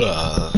Uh,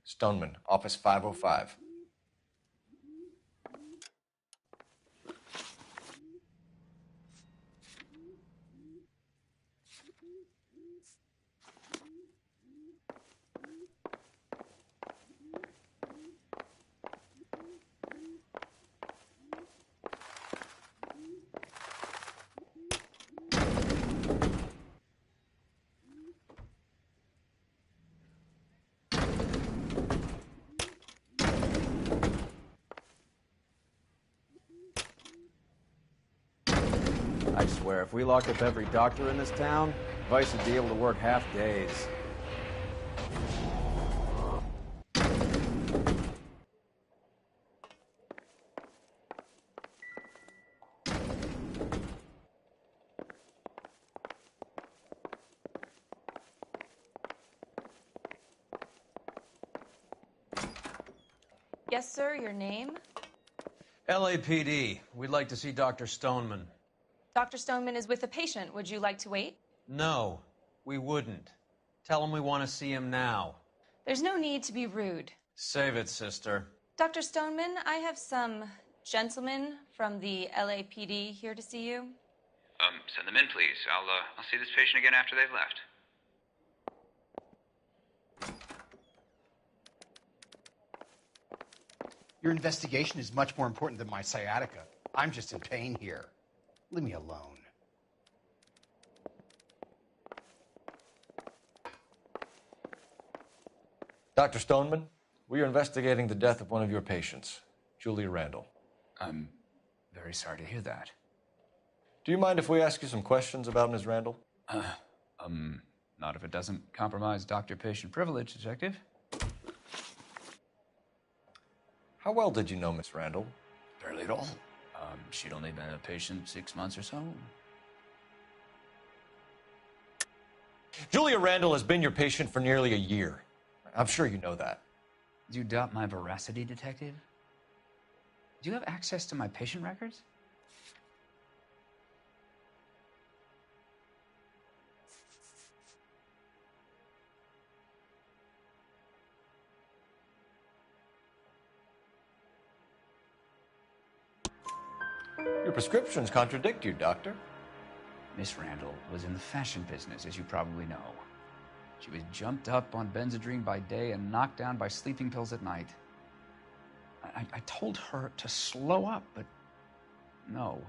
Stoneman, office 505. I swear, if we locked up every doctor in this town, Vice would be able to work half days. Yes, sir, your name? LAPD. We'd like to see Dr. Stoneman. Dr. Stoneman is with a patient. Would you like to wait? No, we wouldn't. Tell him we want to see him now. There's no need to be rude. Save it, sister. Dr. Stoneman, I have some gentlemen from the LAPD here to see you. Send them in, please. I'll see this patient again after they've left. Your investigation is much more important than my sciatica. I'm just in pain here. Leave me alone. Dr. Stoneman, we are investigating the death of one of your patients, Julia Randall. I'm very sorry to hear that. Do you mind if we ask you some questions about Ms. Randall? Not if it doesn't compromise doctor-patient privilege, Detective. How well did you know Miss Randall? Barely at all. She'd only been a patient 6 months or so. Julia Randall has been your patient for nearly a year. I'm sure you know that. Do you doubt my veracity, Detective? Do you have access to my patient records? Your prescriptions contradict you, Doctor. Miss Randall was in the fashion business, as you probably know. She was jumped up on Benzedrine by day and knocked down by sleeping pills at night. I told her to slow up, but no.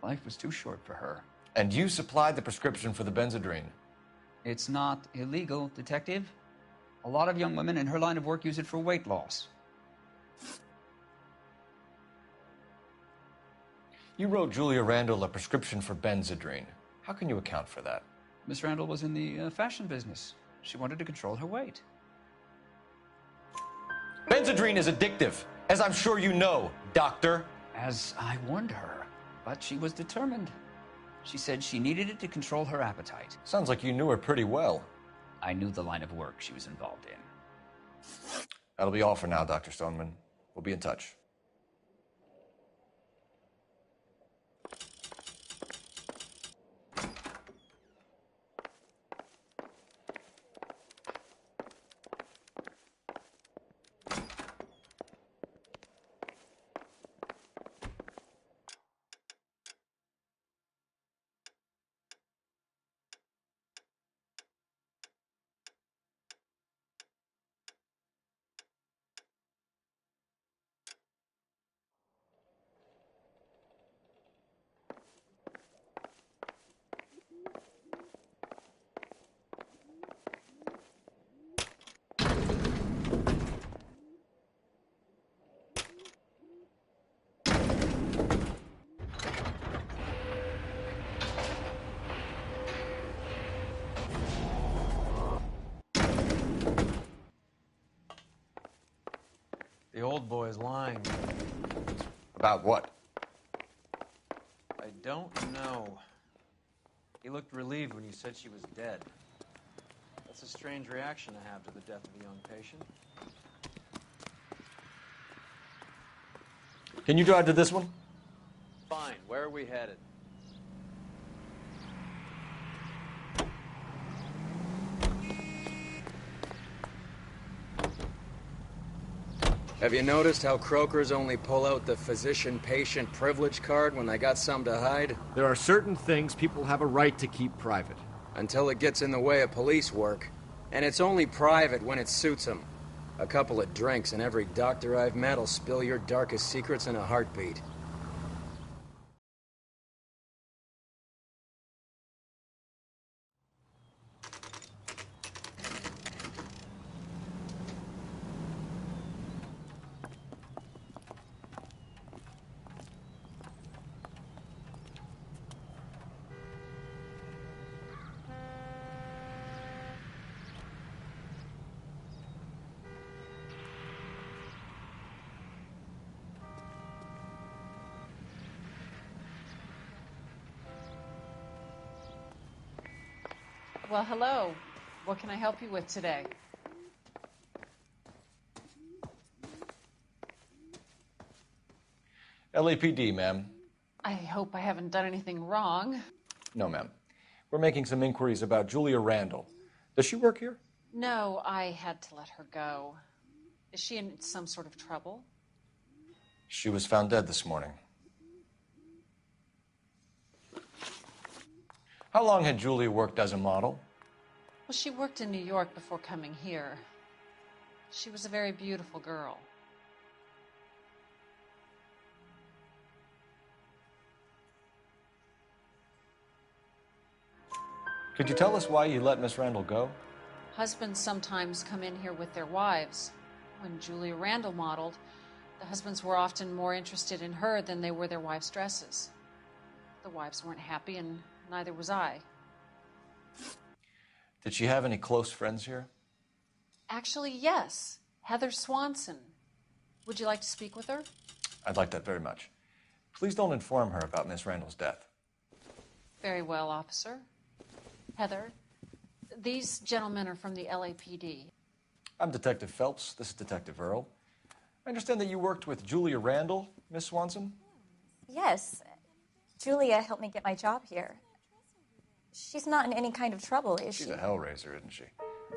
Life was too short for her. And you supplied the prescription for the Benzedrine. It's not illegal, Detective. A lot of young women in her line of work use it for weight loss. You wrote Julia Randall a prescription for Benzedrine. How can you account for that? Miss Randall was in the fashion business. She wanted to control her weight. Benzedrine is addictive, as I'm sure you know, Doctor. As I warned her, but she was determined. She said she needed it to control her appetite. Sounds like you knew her pretty well. I knew the line of work she was involved in. That'll be all for now, Dr. Stoneman. We'll be in touch. The old boy is lying. About what? I don't know. He looked relieved when you said she was dead. That's a strange reaction to have to the death of a young patient. Can you drive to this one? Fine. Where are we headed? Have you noticed how croakers only pull out the physician-patient privilege card when they got something to hide? There are certain things people have a right to keep private. Until it gets in the way of police work. And it's only private when it suits them. A couple of drinks and every doctor I've met will spill your darkest secrets in a heartbeat. Well, hello. What can I help you with today? LAPD, ma'am. I hope I haven't done anything wrong. No, ma'am. We're making some inquiries about Julia Randall. Does she work here? No, I had to let her go. Is she in some sort of trouble? She was found dead this morning. How long had Julia worked as a model? Well, she worked in New York before coming here. She was a very beautiful girl. Could you tell us why you let Miss Randall go? Husbands sometimes come in here with their wives. When Julia Randall modeled, the husbands were often more interested in her than they were their wives' dresses. The wives weren't happy, and neither was I. Did she have any close friends here? Actually, yes. Heather Swanson. Would you like to speak with her? I'd like that very much. Please don't inform her about Miss Randall's death. Very well, officer. Heather, these gentlemen are from the LAPD. I'm Detective Phelps. This is Detective Earl. I understand that you worked with Julia Randall, Miss Swanson? Yes. Julia helped me get my job here. She's not in any kind of trouble, is she? She's a hellraiser, isn't she?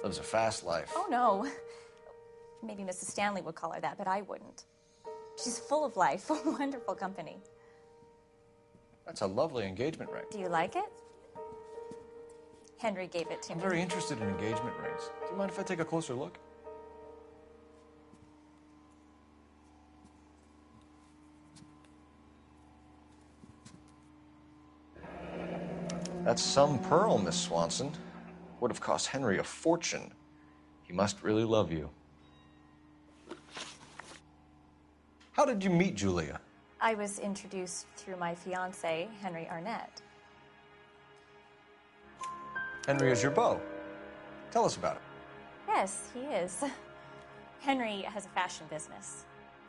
Lives a fast life. Oh, no. Maybe Mrs. Stanley would call her that, but I wouldn't. She's full of life, wonderful company. That's a lovely engagement ring. Do you like it? Henry gave it to I'm me. very interested in engagement rings. Do you mind if I take a closer look? That's some pearl, Miss Swanson. Would have cost Henry a fortune. He must really love you. How did you meet Julia? I was introduced through my fiancé, Henry Arnett. Henry is your beau. Tell us about it. Yes, he is. Henry has a fashion business.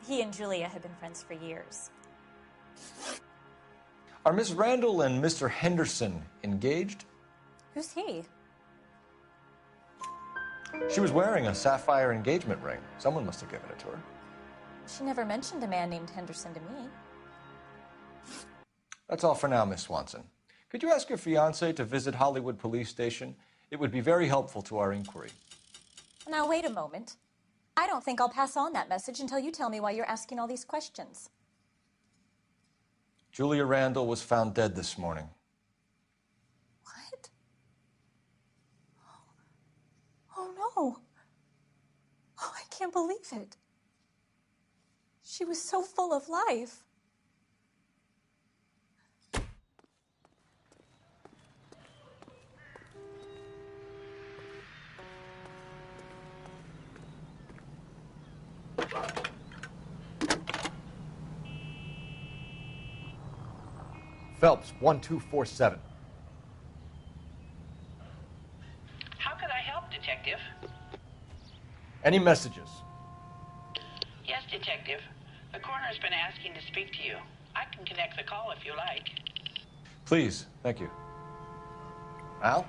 He and Julia have been friends for years. Are Miss Randall and Mr. Henderson engaged? Who's he? She was wearing a sapphire engagement ring. Someone must have given it to her. She never mentioned a man named Henderson to me. That's all for now, Miss Swanson. Could you ask your fiancé to visit Hollywood Police Station? It would be very helpful to our inquiry. Now, wait a moment. I don't think I'll pass on that message until you tell me why you're asking all these questions. Julia Randall was found dead this morning. What? Oh, no. Oh, I can't believe it. She was so full of life. Phelps, 1247. How could I help, Detective? Any messages? Yes, Detective. The coroner's been asking to speak to you. I can connect the call if you like. Please, thank you. Al?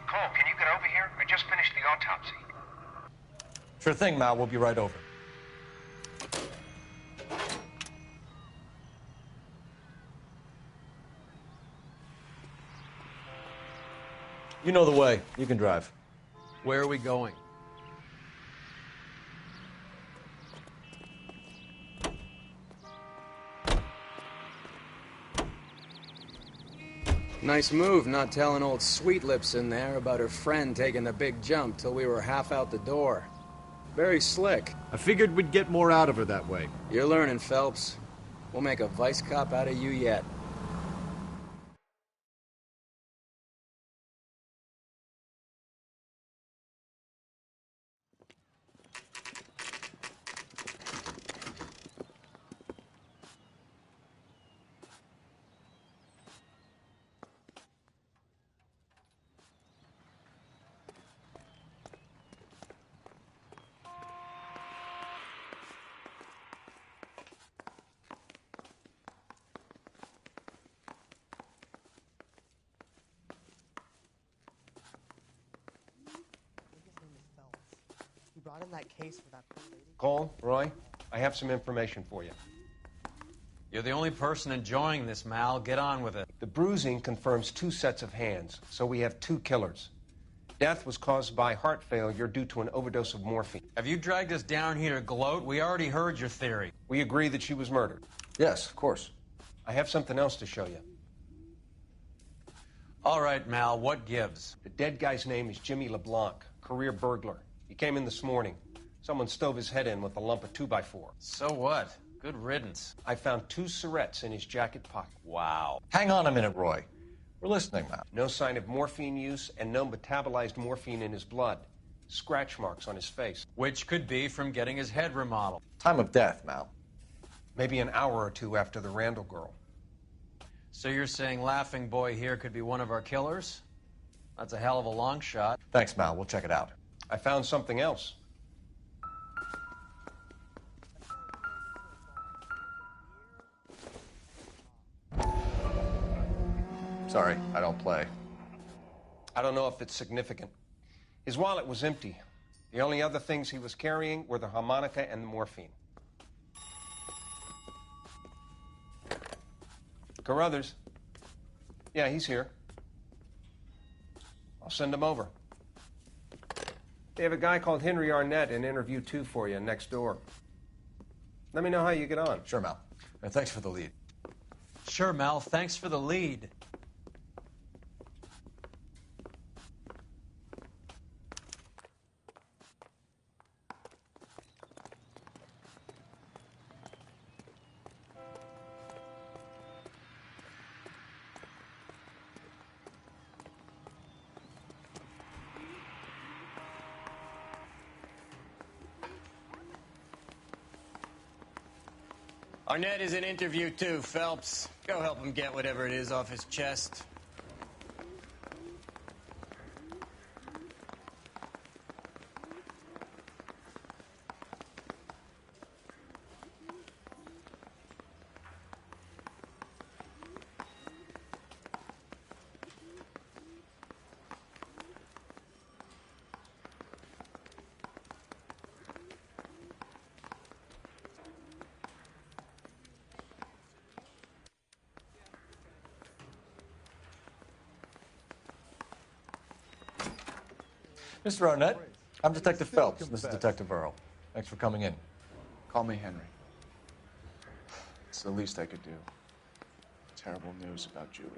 Cole, can you get over here? I just finished the autopsy. Sure thing, Mal. We'll be right over. You know the way. You can drive. Where are we going? Nice move not telling old Sweet Lips in there about her friend taking the big jump till we were half out the door. Very slick. I figured we'd get more out of her that way. You're learning, Phelps. We'll make a vice cop out of you yet. Brought in that case for that poor lady. Cole, Roy, I have some information for you. You're the only person enjoying this, Mal. Get on with it. The bruising confirms 2 sets of hands, so we have 2 killers. Death was caused by heart failure due to an overdose of morphine. Have you dragged us down here to gloat? We already heard your theory. We agree that she was murdered. Yes, of course. I have something else to show you. All right, Mal, what gives? The dead guy's name is Jimmy LeBlanc, career burglar. He came in this morning. Someone stove his head in with a lump of 2x4. So what? Good riddance. I found 2 syrettes in his jacket pocket. Wow. Hang on a minute, Roy. We're listening now. No sign of morphine use and no metabolized morphine in his blood. Scratch marks on his face. Which could be from getting his head remodeled. Time of death, Mal. Maybe an hour or 2 after the Randall girl. So you're saying Laughing Boy here could be one of our killers? That's a hell of a long shot. Thanks, Mal. We'll check it out. I found something else. Sorry, I don't play. I don't know if it's significant. His wallet was empty. The only other things he was carrying were the harmonica and the morphine. Carruthers. Yeah, he's here. I'll send him over. They have a guy called Henry Arnett in interview 2 for you next door. Let me know how you get on. Sure, Mal. And thanks for the lead. Sure, Mal. Thanks for the lead. Arnett is in interview 2, Phelps. Go help him get whatever it is off his chest. Mr. Arnett, I'm Detective Phelps. This is Detective Earl. Thanks for coming in. Call me Henry. It's the least I could do. Terrible news about Julia.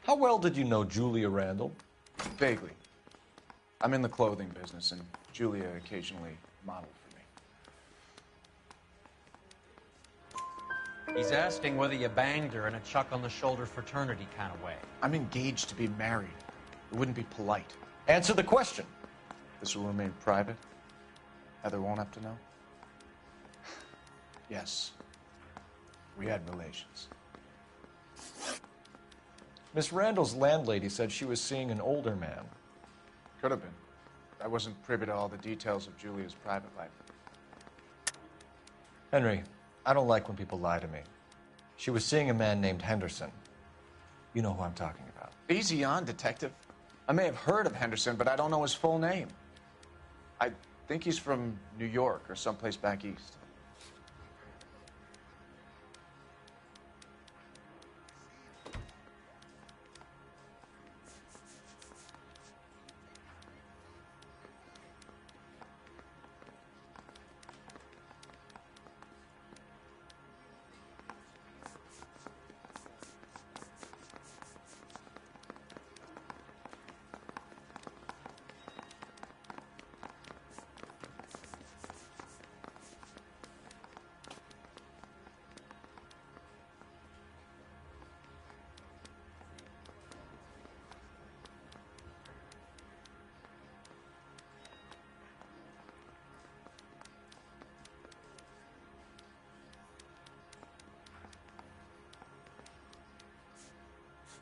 How well did you know Julia Randall? Vaguely. I'm in the clothing business, and Julia occasionally modeled for me. He's asking whether you banged her in a chuck-on-the-shoulder fraternity kind of way. I'm engaged to be married. It wouldn't be polite. Answer the question. This will remain private? Heather won't have to know? Yes. We had relations. Miss Randall's landlady said she was seeing an older man. Could have been. I wasn't privy to all the details of Julia's private life. Henry, I don't like when people lie to me. She was seeing a man named Henderson. You know who I'm talking about. Easy on, Detective. I may have heard of Henderson, but I don't know his full name. I think he's from New York or someplace back east.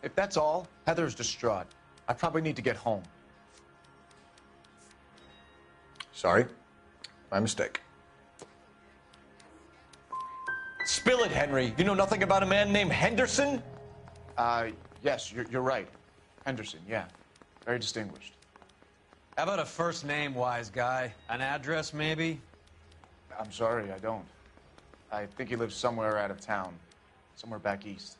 If that's all, Heather's distraught. I probably need to get home. Sorry. My mistake. Spill it, Henry. You know nothing about a man named Henderson? Yes, you're right. Henderson, yeah. Very distinguished. How about a first name, wise guy? An address, maybe? I'm sorry, I don't. I think he lives somewhere out of town. Somewhere back east.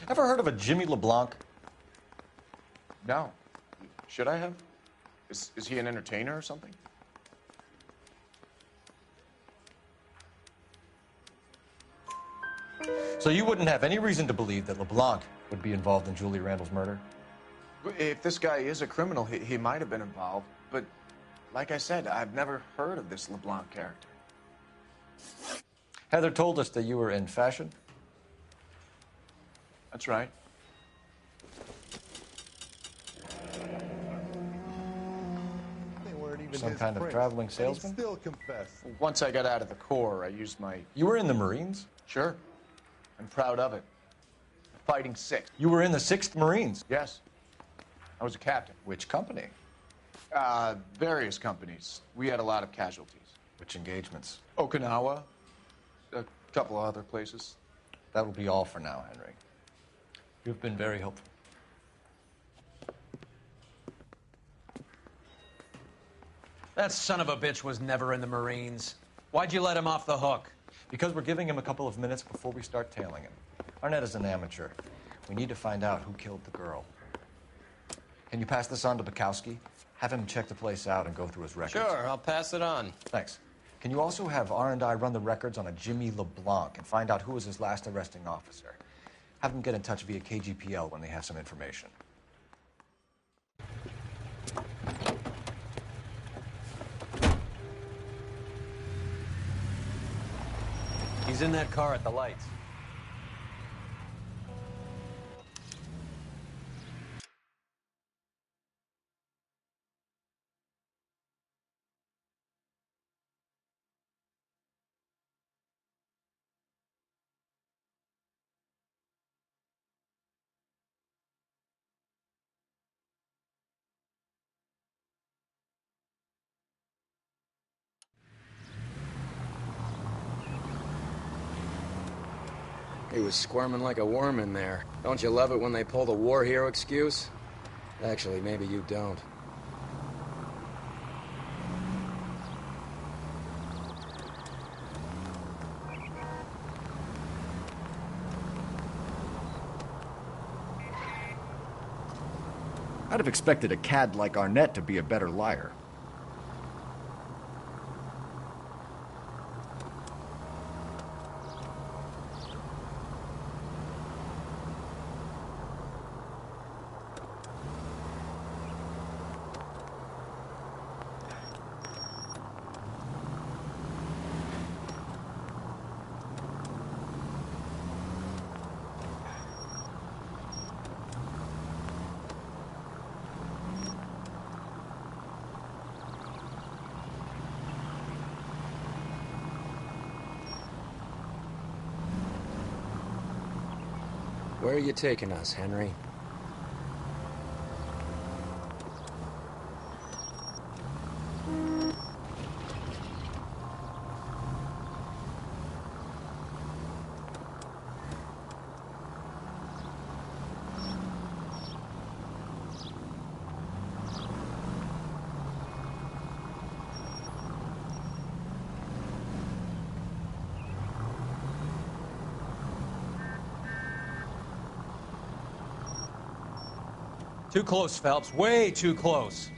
Ever heard of a Jimmy LeBlanc? No. Should I have? Is he an entertainer or something? So you wouldn't have any reason to believe that LeBlanc would be involved in Julie Randall's murder? If this guy is a criminal, he might have been involved. But like I said, I've never heard of this LeBlanc character. Heather told us that you were in fashion. That's right. They weren't even Some his kind of prints, traveling and he salesman? still confessed. Once I got out of the Corps, I used my... You were in the Marines? Sure. I'm proud of it. Fighting Sixth. You were in the 6th Marines? Yes. I was a captain. Which company? Various companies. We had a lot of casualties. Which engagements? Okinawa. A couple of other places. That will be all for now, Henry. You've been very helpful. That son of a bitch was never in the Marines. Why'd you let him off the hook? Because we're giving him a couple of minutes before we start tailing him. Arnett is an amateur. We need to find out who killed the girl. Can you pass this on to Bukowski? Have him check the place out and go through his records. Sure, I'll pass it on. Thanks. Can you also have R&I run the records on a Jimmy LeBlanc and find out who was his last arresting officer? Have them get in touch via KGPL when they have some information. He's in that car at the lights. He was squirming like a worm in there. Don't you love it when they pull the war hero excuse? Actually, maybe you don't. I'd have expected a cad like Arnett to be a better liar. Where are you taking us, Henry? Too close, Phelps. Way too close.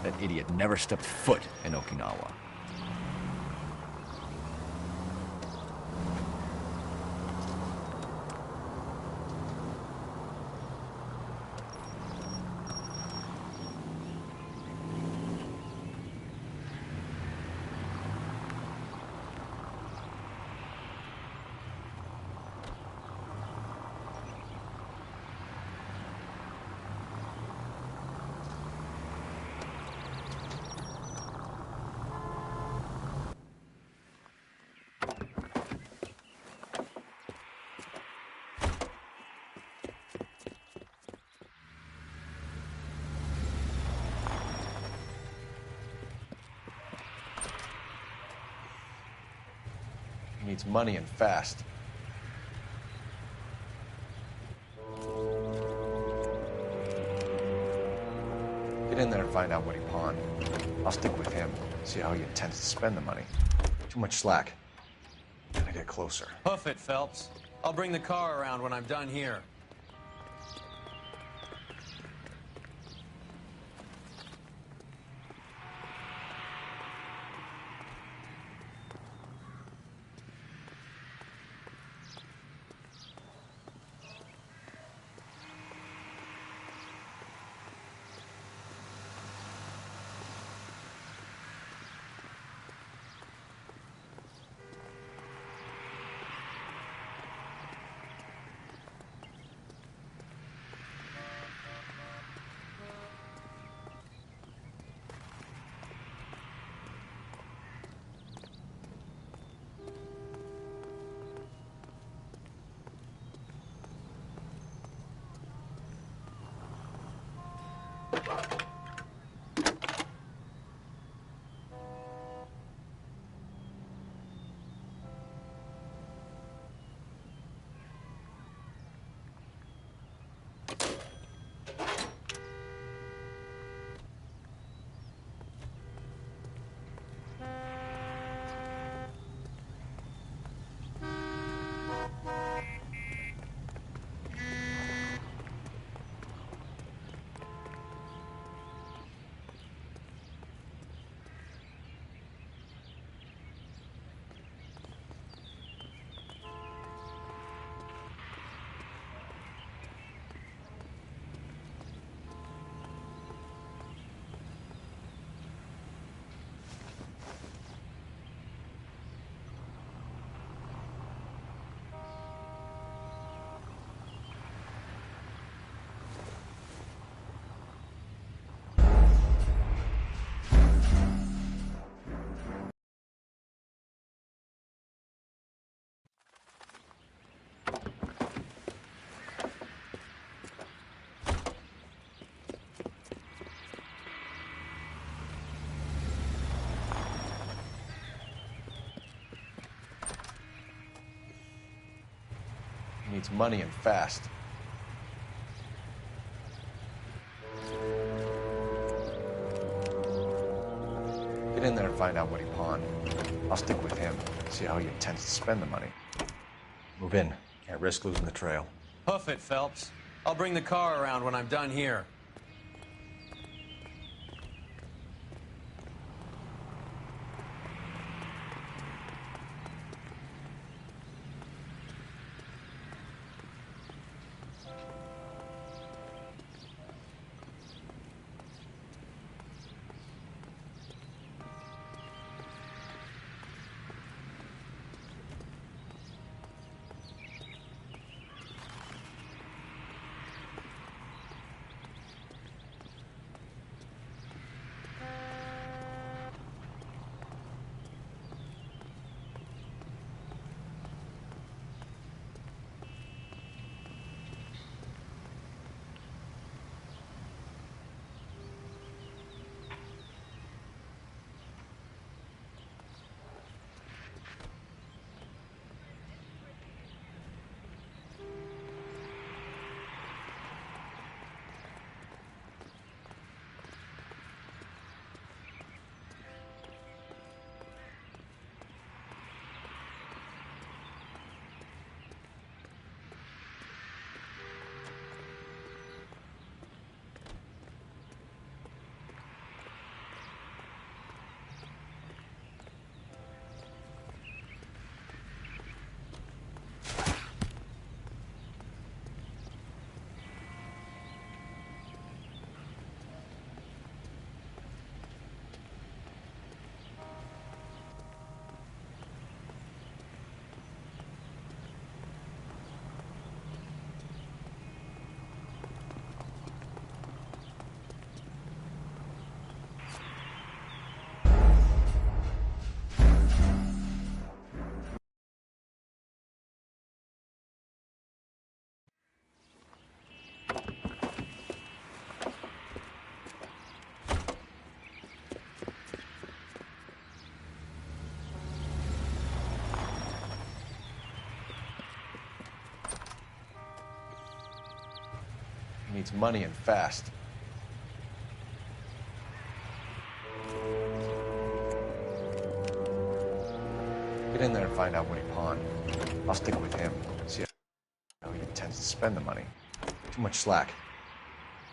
That idiot never stepped foot in Okinawa. He needs money and fast. Get in there and find out what he pawned. I'll stick with him, see how he intends to spend the money. Too much slack. Gotta get closer. Hoof it, Phelps. I'll bring the car around when I'm done here. He needs money and fast. Get in there and find out what he pawned. I'll stick with him, see how he intends to spend the money. Move in. Can't risk losing the trail. Hoof it, Phelps. I'll bring the car around when I'm done here. needs money and fast. Get in there and find out what he pawned. I'll stick with him. See how he intends to spend the money. Too much slack.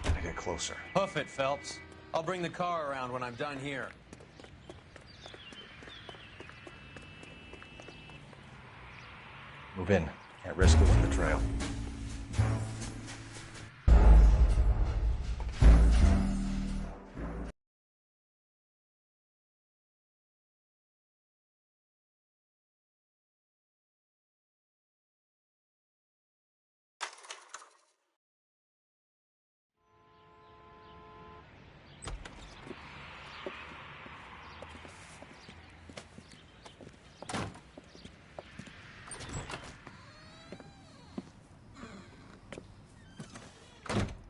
Gotta get closer. Hoof it, Phelps. I'll bring the car around when I'm done here. Move in. Can't risk losing the trail.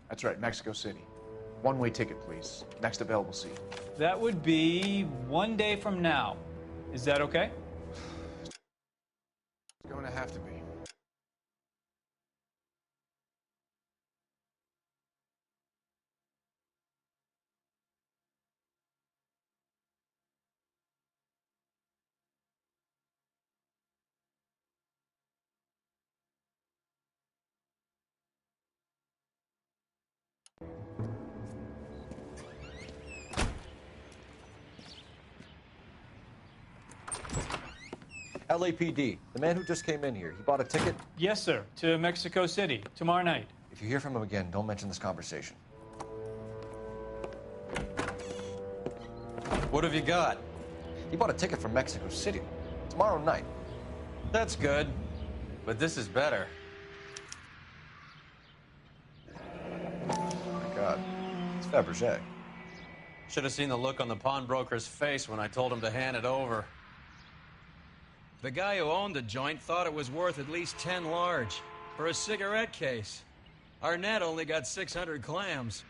That's right, Mexico City. One-way ticket, please. Next available seat. That would be 1 day from now. Is that okay? It's going to have to be. LAPD, the man who just came in here, he bought a ticket? Yes, sir. To Mexico City, tomorrow night. If you hear from him again, don't mention this conversation. What have you got? He bought a ticket from Mexico City. Tomorrow night. That's good. But this is better. Oh my God. It's Fabergé. Should have seen the look on the pawnbroker's face when I told him to hand it over. The guy who owned the joint thought it was worth at least 10 large for a cigarette case. Arnett only got 600 clams.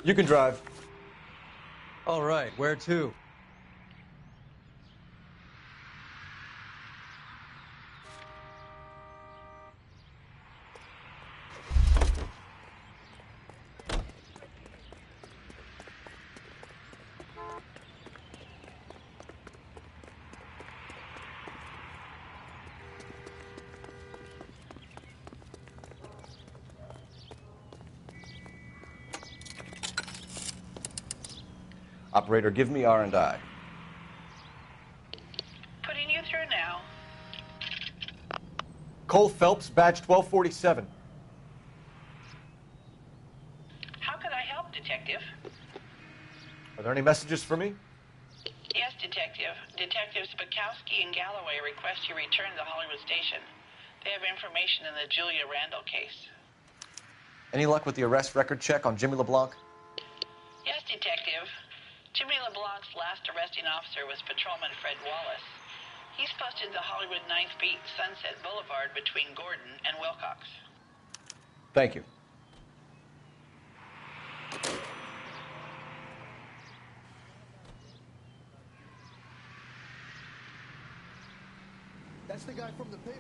You can drive. All right, where to? Operator, give me R&I. Putting you through now. Cole Phelps, badge 1247. How could I help, Detective? Are there any messages for me? Yes, Detective. Detectives Bukowski and Galloway request you return to Hollywood Station. They have information in the Julia Randall case. Any luck with the arrest record check on Jimmy LeBlanc? Yes, Detective. Jimmy LeBlanc's last arresting officer was Patrolman Fred Wallace. He's posted the Hollywood 9th Beat Sunset Boulevard between Gordon and Wilcox. Thank you. That's the guy from the paper.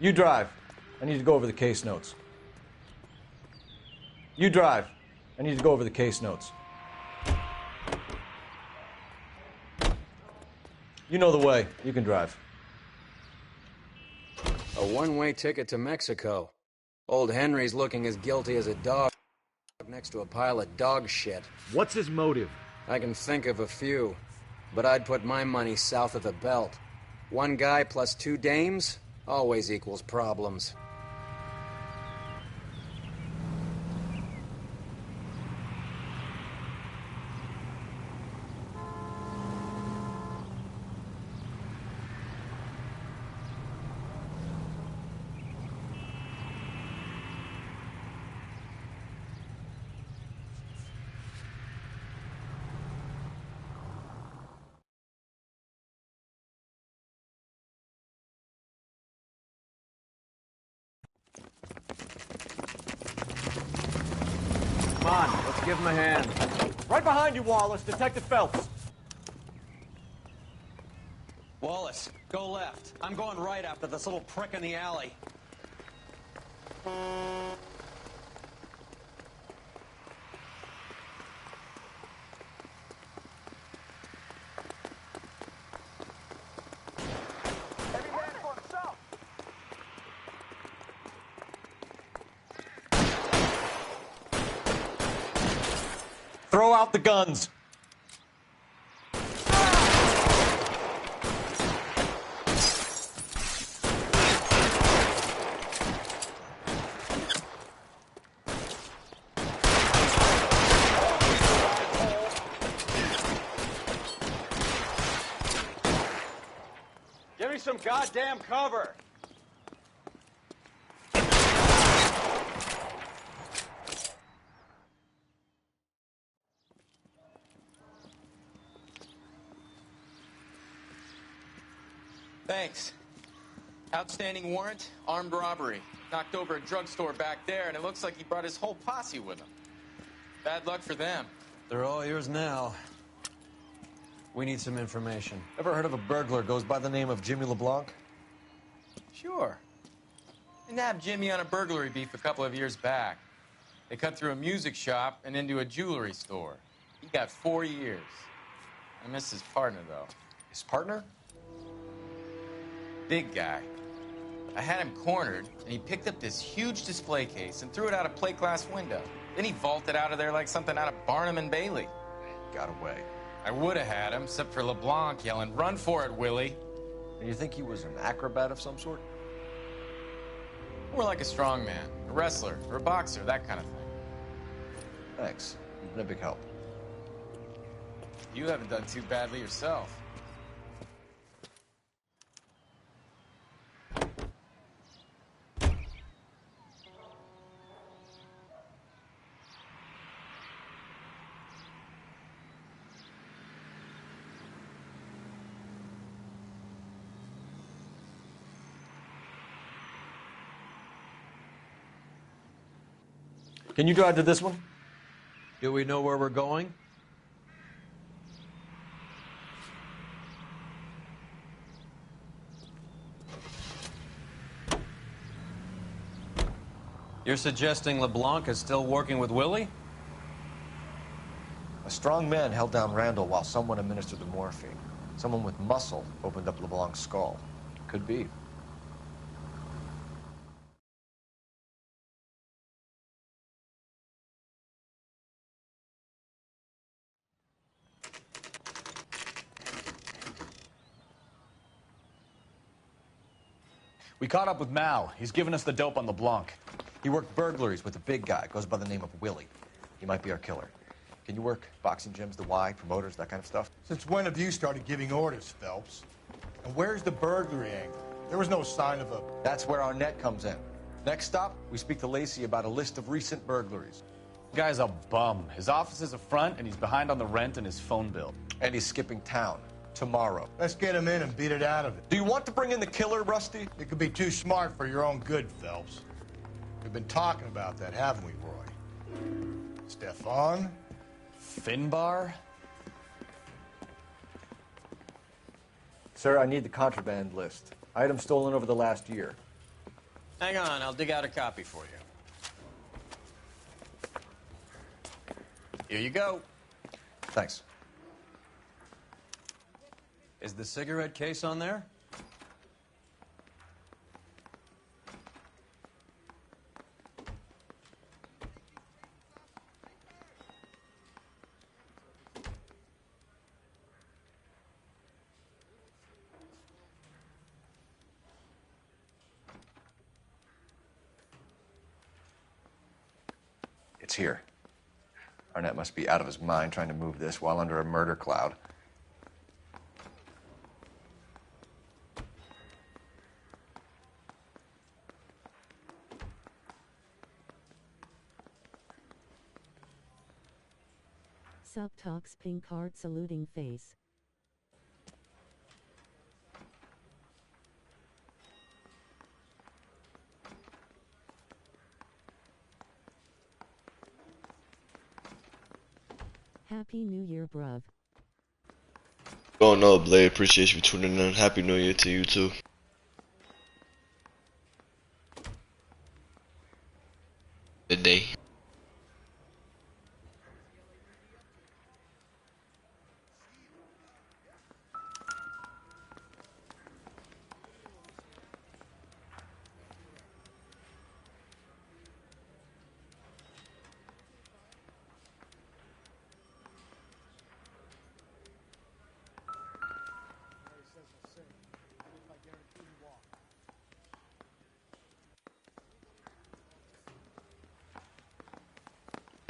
You drive. I need to go over the case notes. You drive. I need to go over the case notes. You know the way. You can drive. A one-way ticket to Mexico. Old Henry's looking as guilty as a dog next to a pile of dog shit. What's his motive? I can think of a few, but I'd put my money south of the belt. One guy plus two dames always equals problems. on, let's give him a hand. Right behind you, Wallace. Detective Phelps. Wallace, go left. I'm going right after this little prick in the alley. Throw out the guns. Give me some goddamn cover. Thanks. Outstanding warrant, armed robbery. Knocked over a drugstore back there, and it looks like he brought his whole posse with him. Bad luck for them. They're all yours now. We need some information. Ever heard of a burglar goes by the name of Jimmy LeBlanc? Sure. They nabbed Jimmy on a burglary beef a couple of years back. They cut through a music shop and into a jewelry store. He got 4 years. I miss his partner, though. His partner? Big guy. I had him cornered, and he picked up this huge display case and threw it out a plate glass window. Then he vaulted out of there like something out of Barnum and Bailey. Got away. I would have had him, except for LeBlanc yelling, "Run for it, Willie!" And you think he was an acrobat of some sort? More like a strongman, a wrestler, or a boxer, that kind of thing. Thanks. You've been a big help. You haven't done too badly yourself. Can you drive to this one? Do we know where we're going? You're suggesting LeBlanc is still working with Willie? A strong man held down Randall while someone administered the morphine. Someone with muscle opened up LeBlanc's skull. Could be. We caught up with Mal. He's given us the dope on LeBlanc. He worked burglaries with a big guy. Goes by the name of Willie. He might be our killer. Can you work boxing gyms, the Y, promoters, that kind of stuff? Since when have you started giving orders, Phelps? And where's the burglary angle? There was no sign of a... That's where Arnett comes in. Next stop, we speak to Lacey about a list of recent burglaries. The guy's a bum. His office is a front, and he's behind on the rent and his phone bill. And he's skipping town. Tomorrow. Let's get him in and beat it out of it. Do you want to bring in the killer, Rusty? It could be too smart for your own good, Phelps. We've been talking about that, haven't we, Roy? Stefan? Finbar? Sir, I need the contraband list. Items stolen over the last year. Hang on, I'll dig out a copy for you. Here you go. Thanks. Is the cigarette case on there? It's here. Arnett must be out of his mind trying to move this while under a murder cloud. Subtalks pink heart saluting face. Happy New Year, bruv. Oh no, Blade. Appreciate you tuning in. Happy New Year to you too. Good day.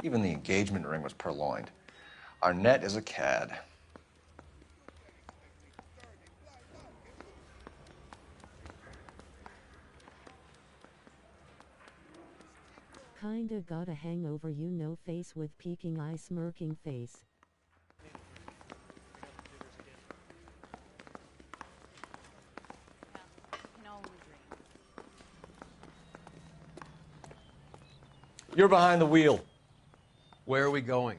Even the engagement ring was purloined. Arnett is a cad. Kinda got a hangover, you know, face with peeking eye, smirking face. You're behind the wheel. Where are we going?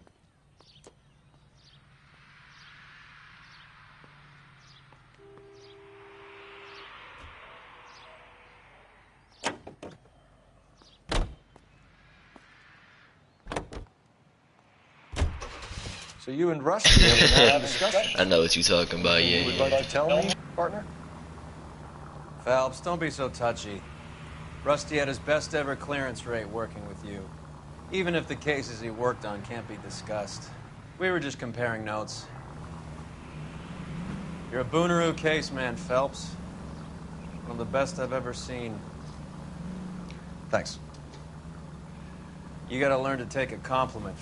So you and Rusty have a discussion. I know what you talking about, yeah. You would like to tell me, partner? Phelps, don't be so touchy. Rusty had his best ever clearance rate working with you. Even if the cases he worked on can't be discussed. We were just comparing notes. You're a Booneroo case man, Phelps. One of the best I've ever seen. Thanks. You gotta learn to take a compliment.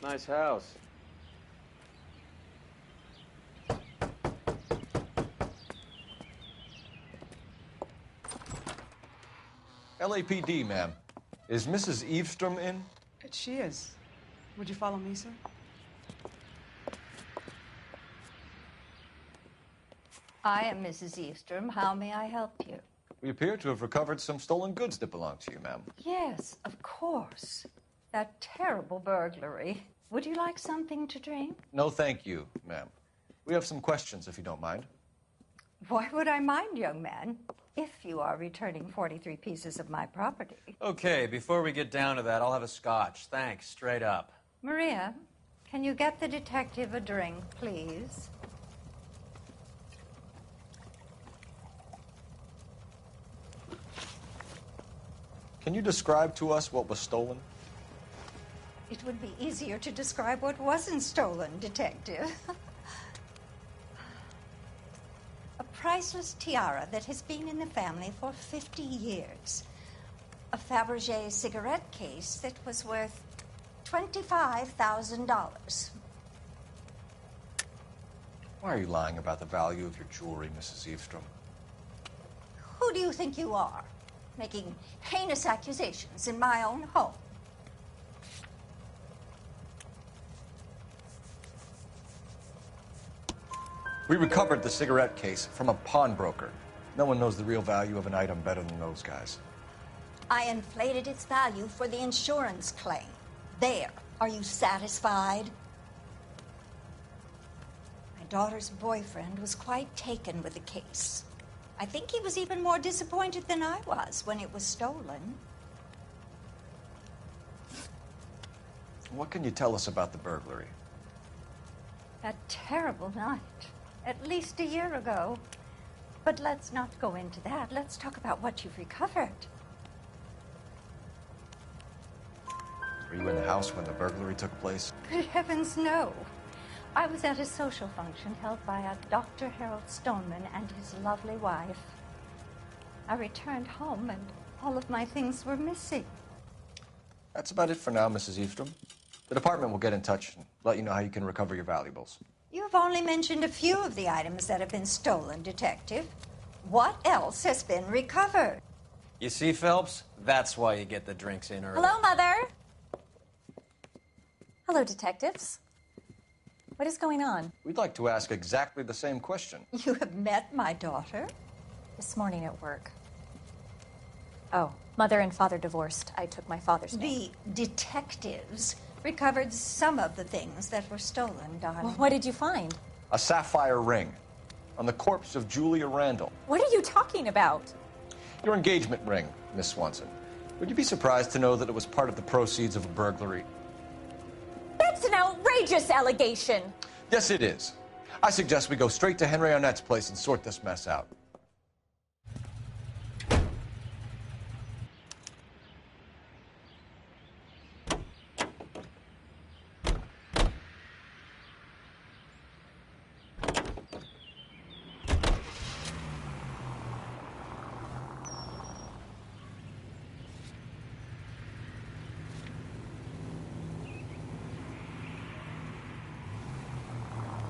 Nice house. LAPD, ma'am. Is Mrs. Eavestrom in? She is. Would you follow me, sir? I am Mrs. Eavestrom. How may I help you? We appear to have recovered some stolen goods that belong to you, ma'am. Yes, of course. That terrible burglary. Would you like something to drink? No, thank you, ma'am. We have some questions, if you don't mind. Why would I mind, young man, if you are returning 43 pieces of my property? Okay, before we get down to that, I'll have a scotch. Thanks, straight up. Maria, can you get the detective a drink, please? Can you describe to us what was stolen? It would be easier to describe what wasn't stolen, Detective. A priceless tiara that has been in the family for 50 years. A Fabergé cigarette case that was worth $25,000. Why are you lying about the value of your jewelry, Mrs. Eavestrom? Who do you think you are, making heinous accusations in my own home? We recovered the cigarette case from a pawnbroker. No one knows the real value of an item better than those guys. I inflated its value for the insurance claim. There. Are you satisfied? My daughter's boyfriend was quite taken with the case. I think he was even more disappointed than I was when it was stolen. What can you tell us about the burglary? That terrible night. At least a year ago. But let's not go into that. Let's talk about what you've recovered. Were you in the house when the burglary took place? Good heavens, no. I was at a social function held by a Dr. Harold Stoneman and his lovely wife. I returned home and all of my things were missing. That's about it for now, Mrs. Eavestrom. The department will get in touch and let you know how you can recover your valuables. You've only mentioned a few of the items that have been stolen, Detective. What else has been recovered? You see, Phelps? That's why you get the drinks in early. Hello, Mother. Hello, detectives. What is going on? We'd like to ask exactly the same question. You have met my daughter? This morning at work. Oh, mother and father divorced. I took my father's name. The detectives recovered some of the things that were stolen, darling. Well, what did you find? A sapphire ring on the corpse of Julia Randall. What are you talking about? Your engagement ring, Miss Swanson. Would you be surprised to know that it was part of the proceeds of a burglary? That's an outrageous allegation. Yes, it is. I suggest we go straight to Henry Arnett's place and sort this mess out.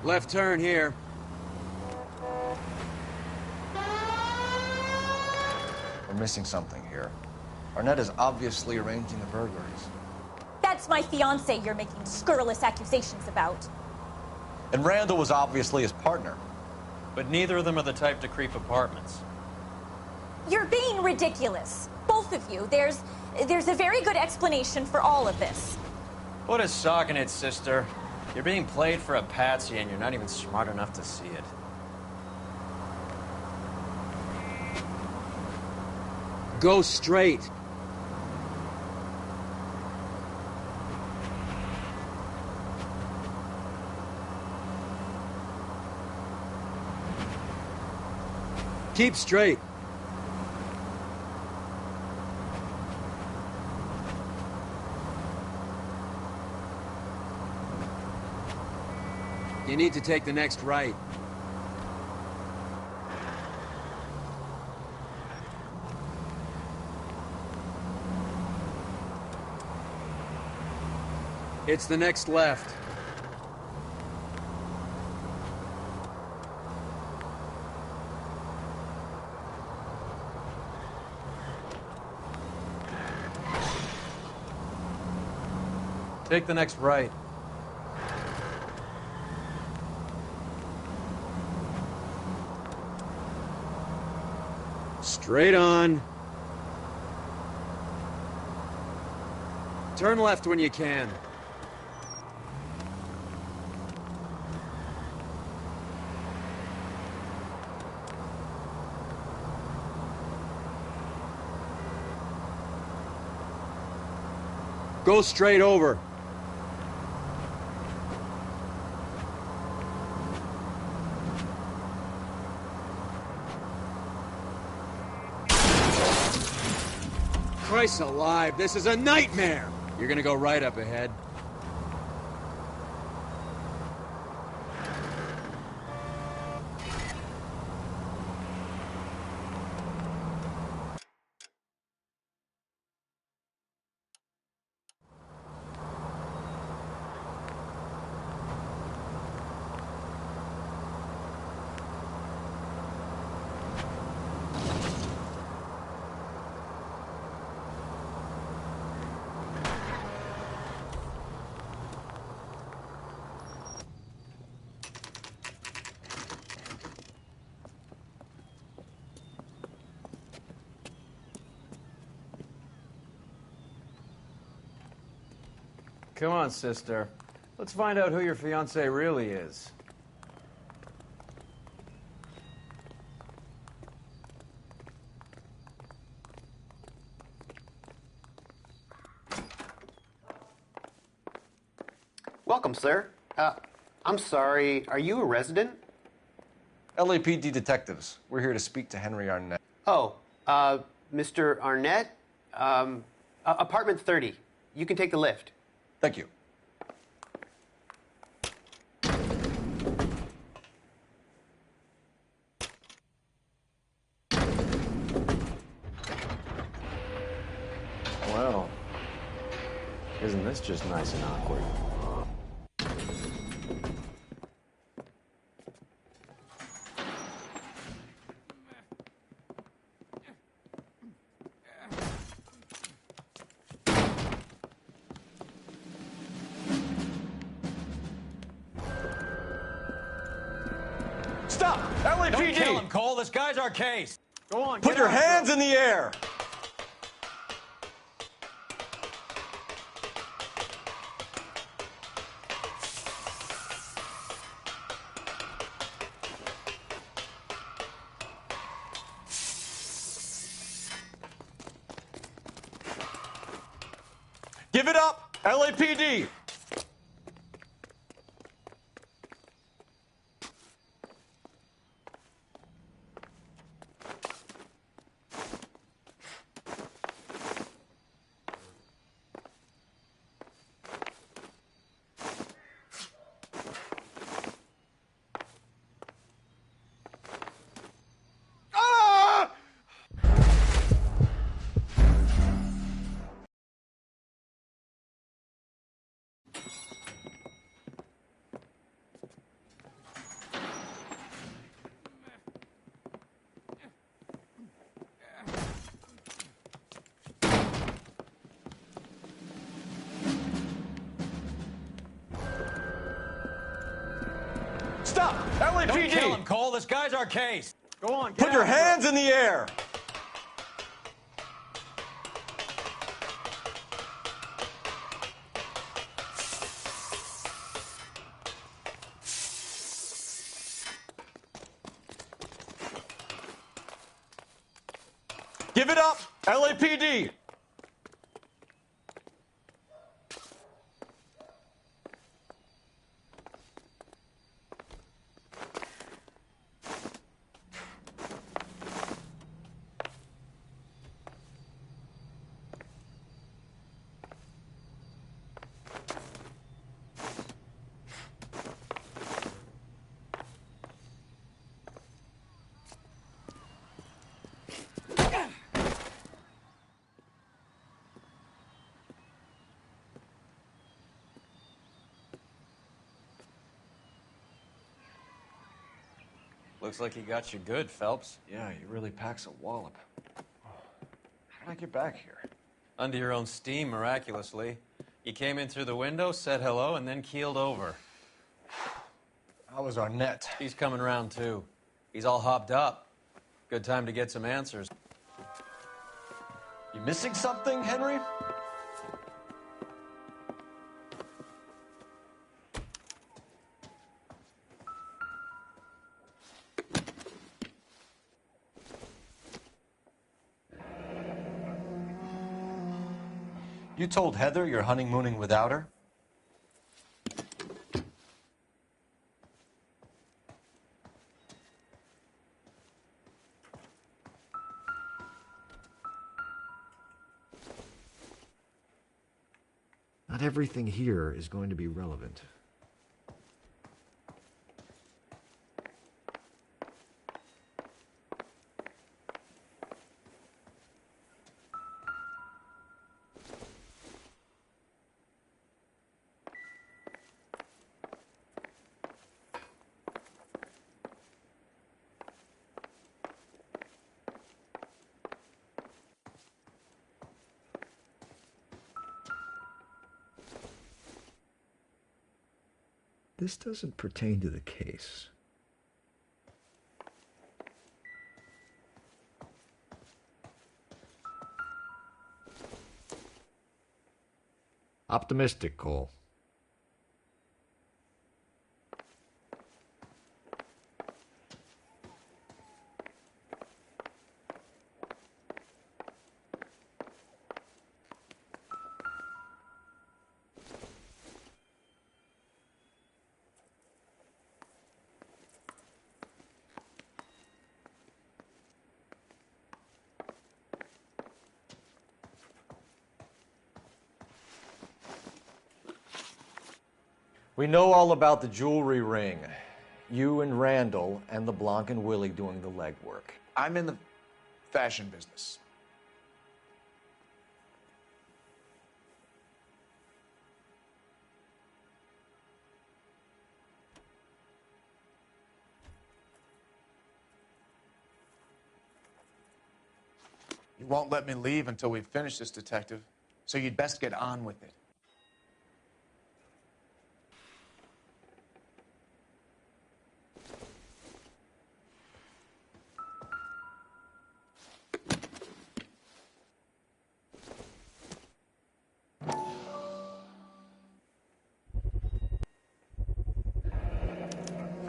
Left turn here. We're missing something here. Arnett is obviously arranging the burglaries. That's my fiance you're making scurrilous accusations about. And Randall was obviously his partner. But neither of them are the type to creep apartments. You're being ridiculous. Both of you. There's a very good explanation for all of this. Put a sock in it, sister. You're being played for a patsy and you're not even smart enough to see it. Go straight. Keep straight. You need to take the next right. It's the next left. Take the next right. Straight on. Turn left when you can. Go straight over. Christ alive, this is a nightmare! You're gonna go right up ahead. Come on, sister. Let's find out who your fiancé really is. Welcome, sir. I'm sorry, are you a resident? LAPD detectives. We're here to speak to Henry Arnett. Oh, Mr. Arnett? Apartment 30. You can take the lift. Thank you. Well, isn't this just nice and awkward? Stop! LAPD! Don't kill him, Cole. This guy's our case. Go on, Put get your after hands him. in the air! Give it up, LAPD! Stop! LAPD! Don't kill him, Cole. This guy's our case. Go on, get Put your out of here. hands in the air! Give it up, LAPD! Looks like he got you good, Phelps. Yeah, he really packs a wallop. How did I get back here? Under your own steam, miraculously. You came in through the window, said hello, and then keeled over. How was Arnett? He's coming around, too. He's all hopped up. Good time to get some answers. You missing something, Henry? You told Heather you're honeymooning without her? Not everything here is going to be relevant. This doesn't pertain to the case. Optimistic, Cole. We know all about the jewelry ring. You and Randall and LeBlanc and Willie doing the legwork. I'm in the fashion business. You won't let me leave until we've finished this, detective, so you'd best get on with it.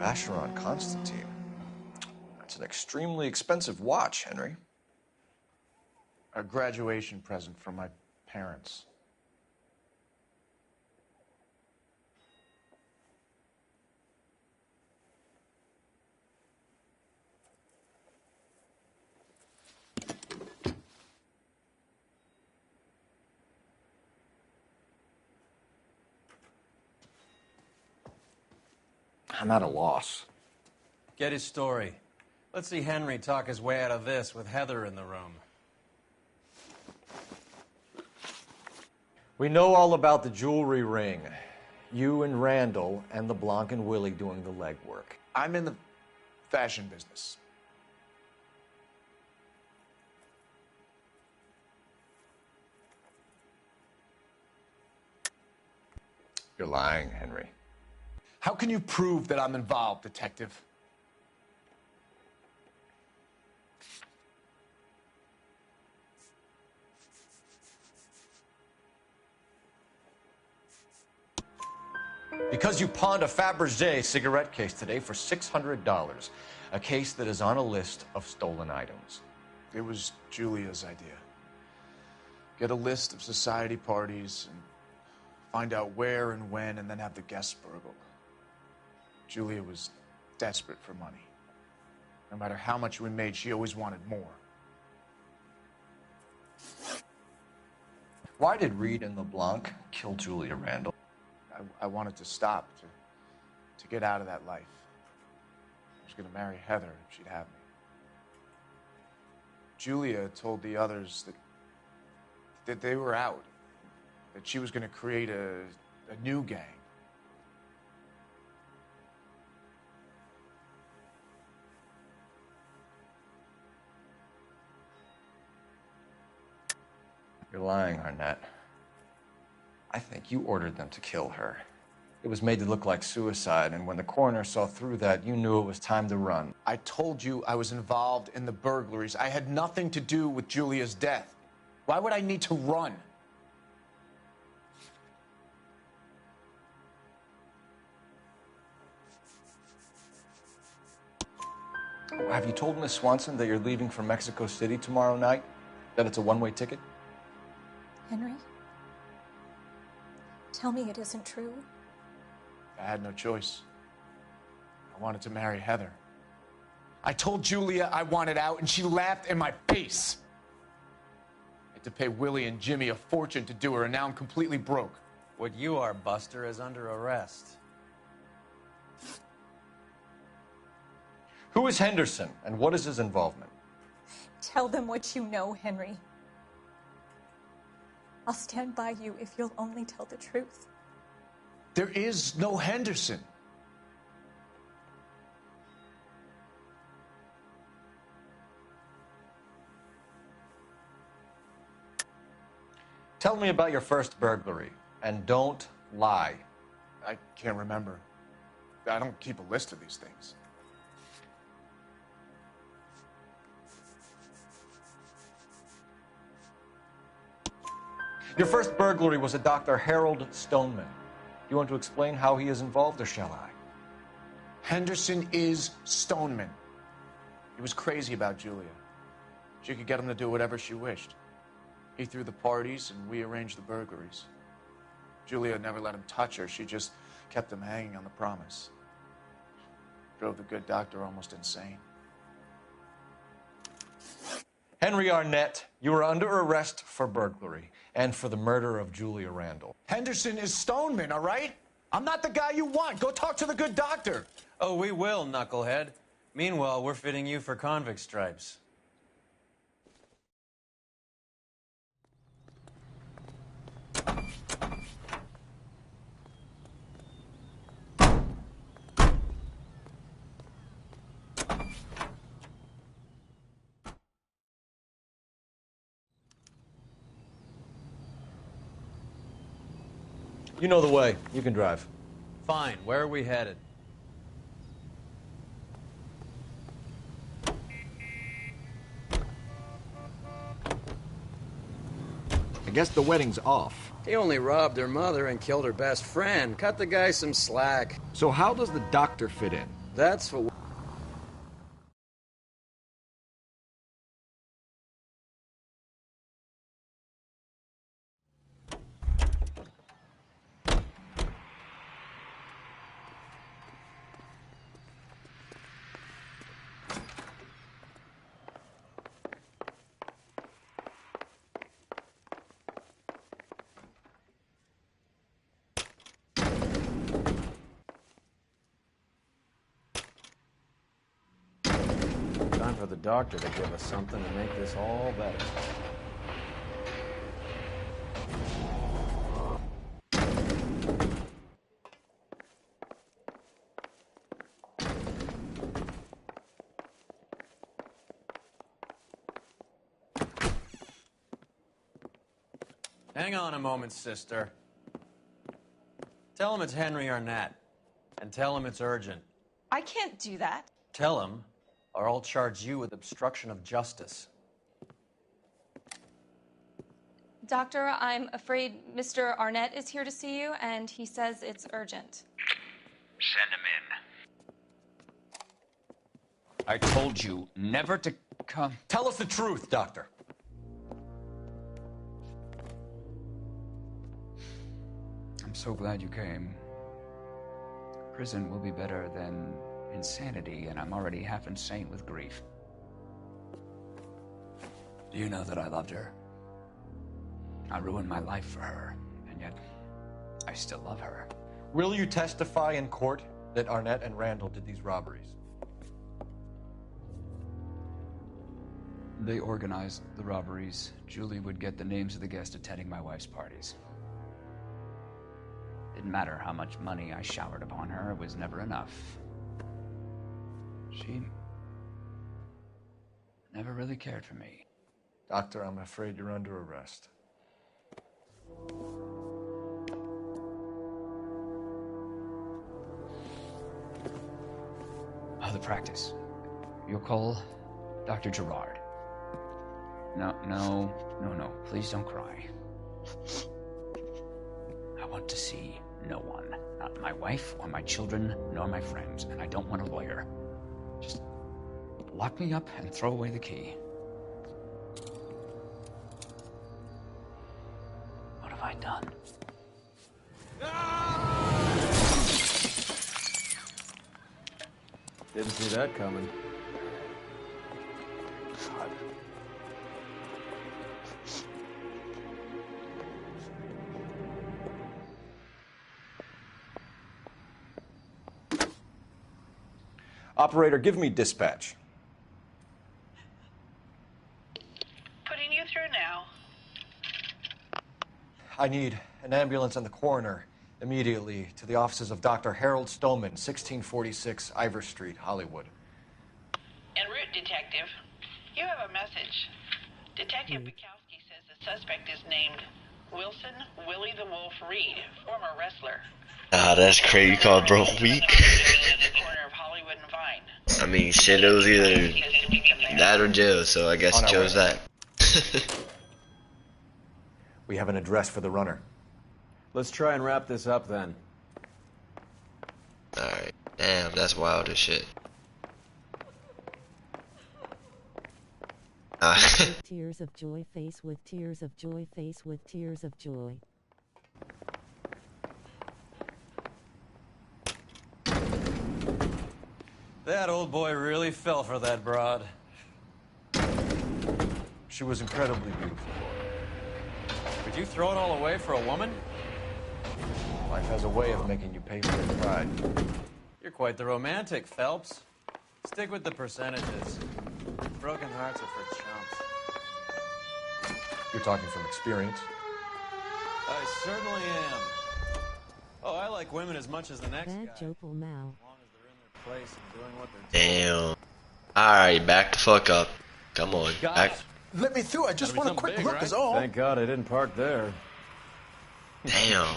Vacheron Constantine. That's an extremely expensive watch, Henry. A graduation present from my parents. I'm at a loss. Get his story. Let's see Henry talk his way out of this with Heather in the room. We know all about the jewelry ring. You and Randall and LeBlanc and Willie doing the legwork. I'm in the fashion business. You're lying, Henry. How can you prove that I'm involved, Detective? Because you pawned a Fabergé cigarette case today for $600. A case that is on a list of stolen items. It was Julia's idea. Get a list of society parties and find out where and when, and then have the guests burgled. Julia was desperate for money. No matter how much we made, she always wanted more. Why did Reed and LeBlanc kill Julia Randall? I wanted to stop, to get out of that life. I was going to marry Heather if she'd have me. Julia told the others that they were out, that she was going to create a new gang. You're lying, Arnett. I think you ordered them to kill her. It was made to look like suicide, and when the coroner saw through that, you knew it was time to run. I told you I was involved in the burglaries. I had nothing to do with Julia's death. Why would I need to run? Have you told Miss Swanson that you're leaving for Mexico City tomorrow night? That it's a one-way ticket? Henry? Tell me it isn't true. I had no choice. I wanted to marry Heather. I told Julia I wanted out, and she laughed in my face. I had to pay Willie and Jimmy a fortune to do her, and now I'm completely broke. What you are, Buster, is under arrest. Who is Henderson, and what is his involvement? Tell them what you know, Henry. I'll stand by you if you'll only tell the truth. There is no Henderson. Tell me about your first burglary, and don't lie. I can't remember. I don't keep a list of these things. Your first burglary was a Dr. Harold Stoneman. Do you want to explain how he is involved, or shall I? Henderson is Stoneman. He was crazy about Julia. She could get him to do whatever she wished. He threw the parties, and we arranged the burglaries. Julia never let him touch her. She just kept him hanging on the promise. Drove the good doctor almost insane. Henry Arnett, you are under arrest for burglary and for the murder of Julia Randall. Henderson is Stoneman, all right? I'm not the guy you want. Go talk to the good doctor. Oh, we will, knucklehead. Meanwhile, we're fitting you for convict stripes. You know the way. You can drive. Fine. Where are we headed? I guess the wedding's off. He only robbed her mother and killed her best friend. Cut the guy some slack. So how does the doctor fit in? That's what... for the doctor to give us something to make this all better. Hang on a moment, sister. Tell him it's Henry Arnett. And tell him it's urgent. I can't do that. Tell him, or I'll charge you with obstruction of justice. Doctor, I'm afraid Mr. Arnett is here to see you, and he says it's urgent. Send him in. I told you never to come. Tell us the truth, Doctor. I'm so glad you came. Prison will be better than insanity, and I'm already half insane with grief. Do you know that I loved her? I ruined my life for her, and yet I still love her. Will you testify in court that Arnett and Randall did these robberies? They organized the robberies. Julie would get the names of the guests attending my wife's parties. Didn't matter how much money I showered upon her, it was never enough. She never really cared for me. Doctor, I'm afraid you're under arrest. Oh, the practice. You'll call Dr. Gerard. No. Please don't cry. I want to see no one. Not my wife or my children, nor my friends. And I don't want a lawyer. Just lock me up and throw away the key. What have I done? Didn't see that coming. God. Operator, give me dispatch. Putting you through now. I need an ambulance and the coroner immediately to the offices of Dr. Harold Stoneman, 1646 Ivor Street, Hollywood. En route, Detective. You have a message. Detective Bukowski says the suspect is named Wilson Willie the Wolf Reed, former wrestler. Ah, that's crazy. You call bro weak. Corner of Hollywood and Vine. I mean, shit, it was either that or jail, so I guess On our chose way. that. We have an address for the runner. Let's try and wrap this up then. Alright. Damn, that's wild as shit. Tears of joy, face with tears of joy, face with tears of joy. That old boy really fell for that broad. She was incredibly beautiful. Would you throw it all away for a woman? Life has a way of making you pay for your pride. You're quite the romantic, Phelps. Stick with the percentages. Broken hearts are for chumps. You're talking from experience. I certainly am. Oh, I like women as much as the next Bad guy. Jopal Mao. Place and doing what they're Damn. Alright, back the fuck up. Come on. Back. Let me through. I just want a quick look is all. Thank God I didn't park there. Damn.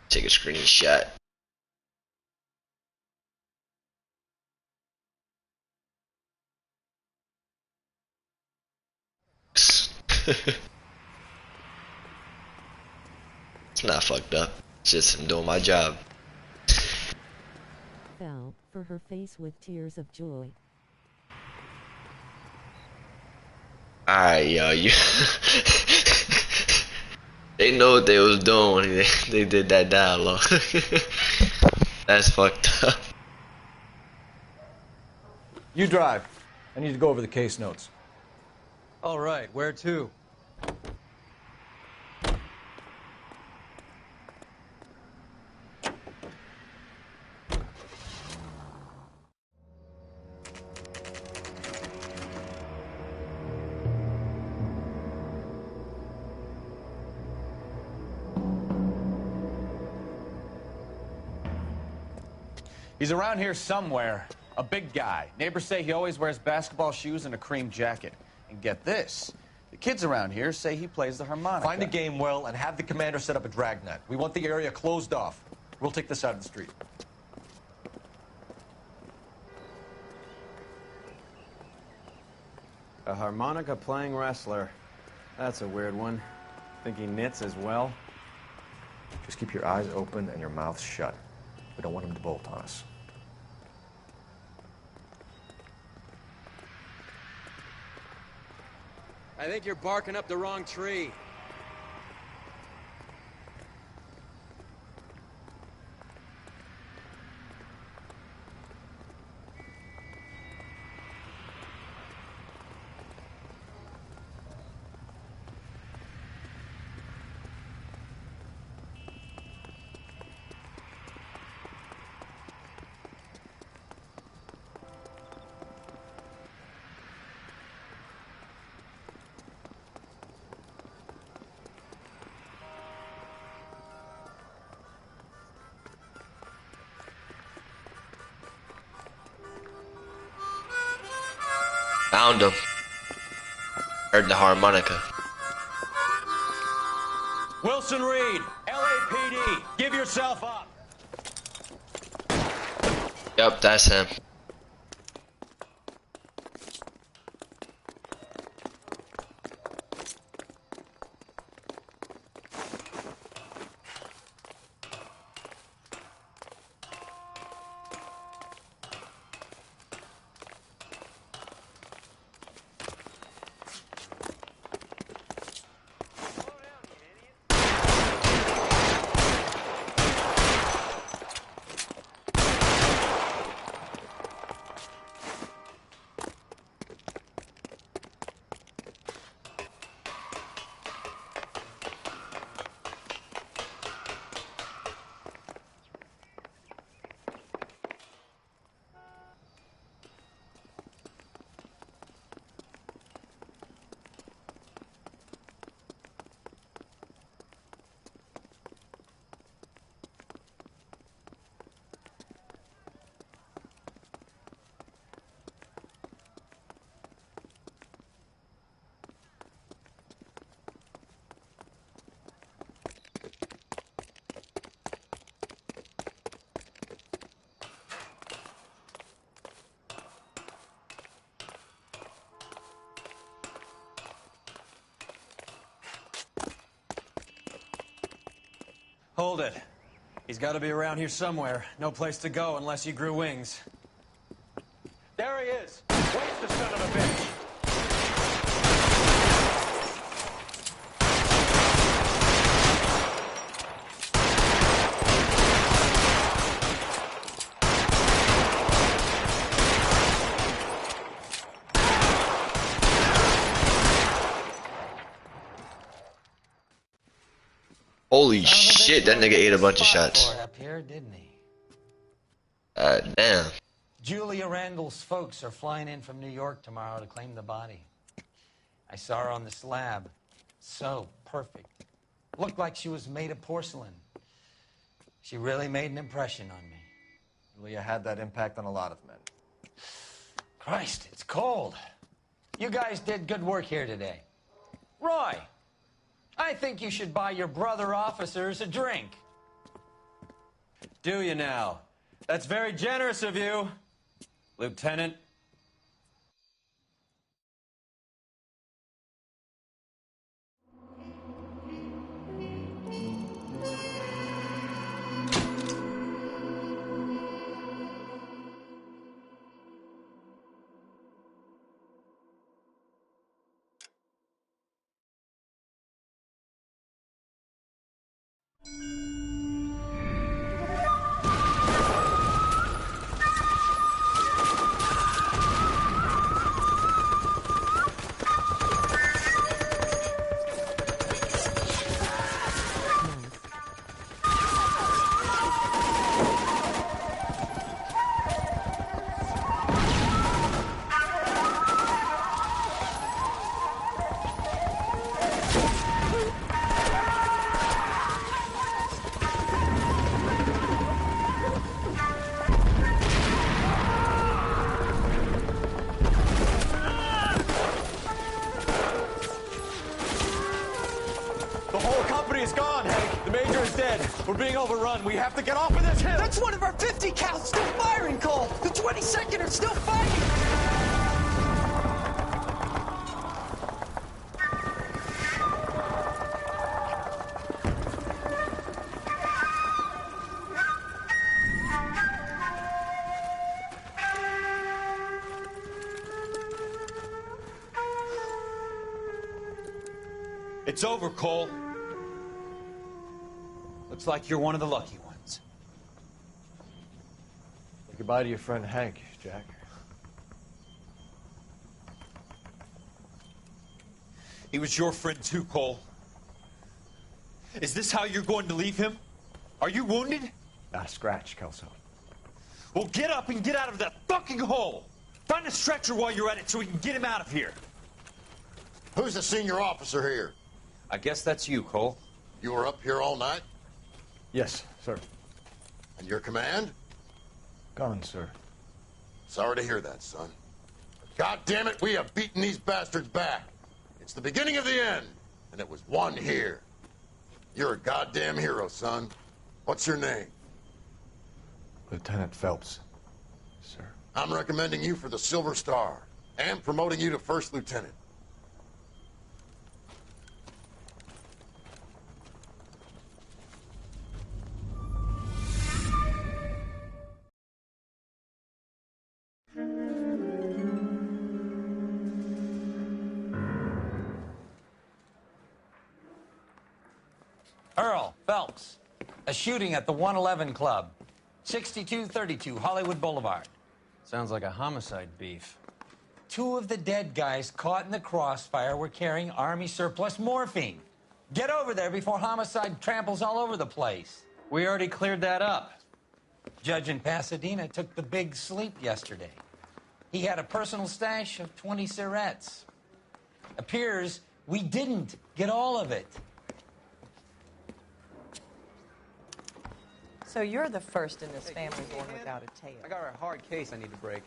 Take a screenshot. It's not fucked up. It's just I'm doing my job. Fell for her face with tears of joy. Alright, yo, you. They know what they was doing when they did that dialogue. That's fucked up. You drive. I need to go over the case notes. All right, where to? He's around here somewhere. A big guy. Neighbors say he always wears basketball shoes and a cream jacket. And get this. The kids around here say he plays the harmonica. Find a game well and have the commander set up a dragnet. We want the area closed off. We'll take this side of the street. A harmonica playing wrestler. That's a weird one. Think he knits as well? Just keep your eyes open and your mouth shut. We don't want him to bolt on us. I think you're barking up the wrong tree. Found him. Heard the harmonica. Wilson Reed, LAPD, give yourself up. Yep, that's him. Hold it. He's got to be around here somewhere. No place to go unless he grew wings. There he is. Where's the son of a bitch? Holy shit, that nigga ate a bunch of shots. Up here, didn't he? Damn. Julia Randall's folks are flying in from New York tomorrow to claim the body. I saw her on the slab. So perfect. Looked like she was made of porcelain. She really made an impression on me. Julia had that impact on a lot of men. Christ, it's cold. You guys did good work here today. Roy, I think you should buy your brother officers a drink. Do you now? That's very generous of you, Lieutenant. We're being overrun. We have to get off of this hill. That's one of our 50 cals still firing, Cole. The 22nd are still fighting. It's over, Cole. Looks like you're one of the lucky ones. Say goodbye to your friend Hank, Jack. He was your friend too, Cole. Is this how you're going to leave him? Are you wounded? Not a scratch, Kelso. Well, get up and get out of that fucking hole. Find a stretcher while you're at it so we can get him out of here. Who's the senior officer here? I guess that's you, Cole. You were up here all night? Yes, sir. And your command? Gone, sir. Sorry to hear that, son. God damn it, we have beaten these bastards back. It's the beginning of the end, and it was one here. You're a goddamn hero, son. What's your name? Lieutenant Phelps, sir. I'm recommending you for the Silver Star and promoting you to first lieutenant. Earl Phelps, a shooting at the 111 Club, 6232 Hollywood Boulevard. Sounds like a homicide beef. 2 of the dead guys caught in the crossfire were carrying Army surplus morphine. Get over there before homicide tramples all over the place. We already cleared that up. Judge in Pasadena took the big sleep yesterday. He had a personal stash of 20 cigarettes. Appears we didn't get all of it. So you're the first in this family born without a tail. I got a hard case I need to break.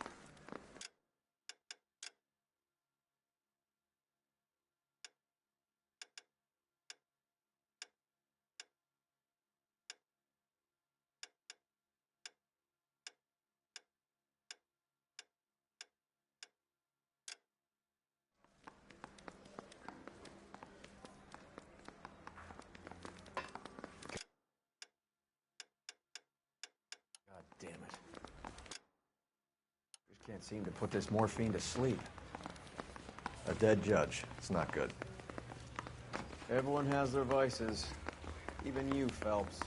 Damn it. Just can't seem to put this morphine to sleep. A dead judge. It's not good. Everyone has their vices. Even you, Phelps.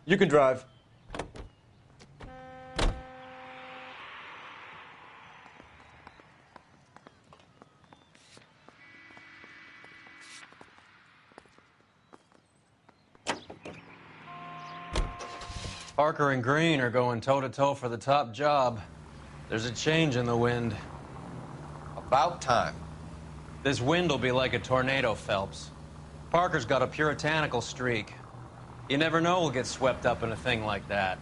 You can drive. Parker and Green are going toe-to-toe for the top job. There's a change in the wind. About time. This wind will be like a tornado, Phelps. Parker's got a puritanical streak. You never know we'll get swept up in a thing like that.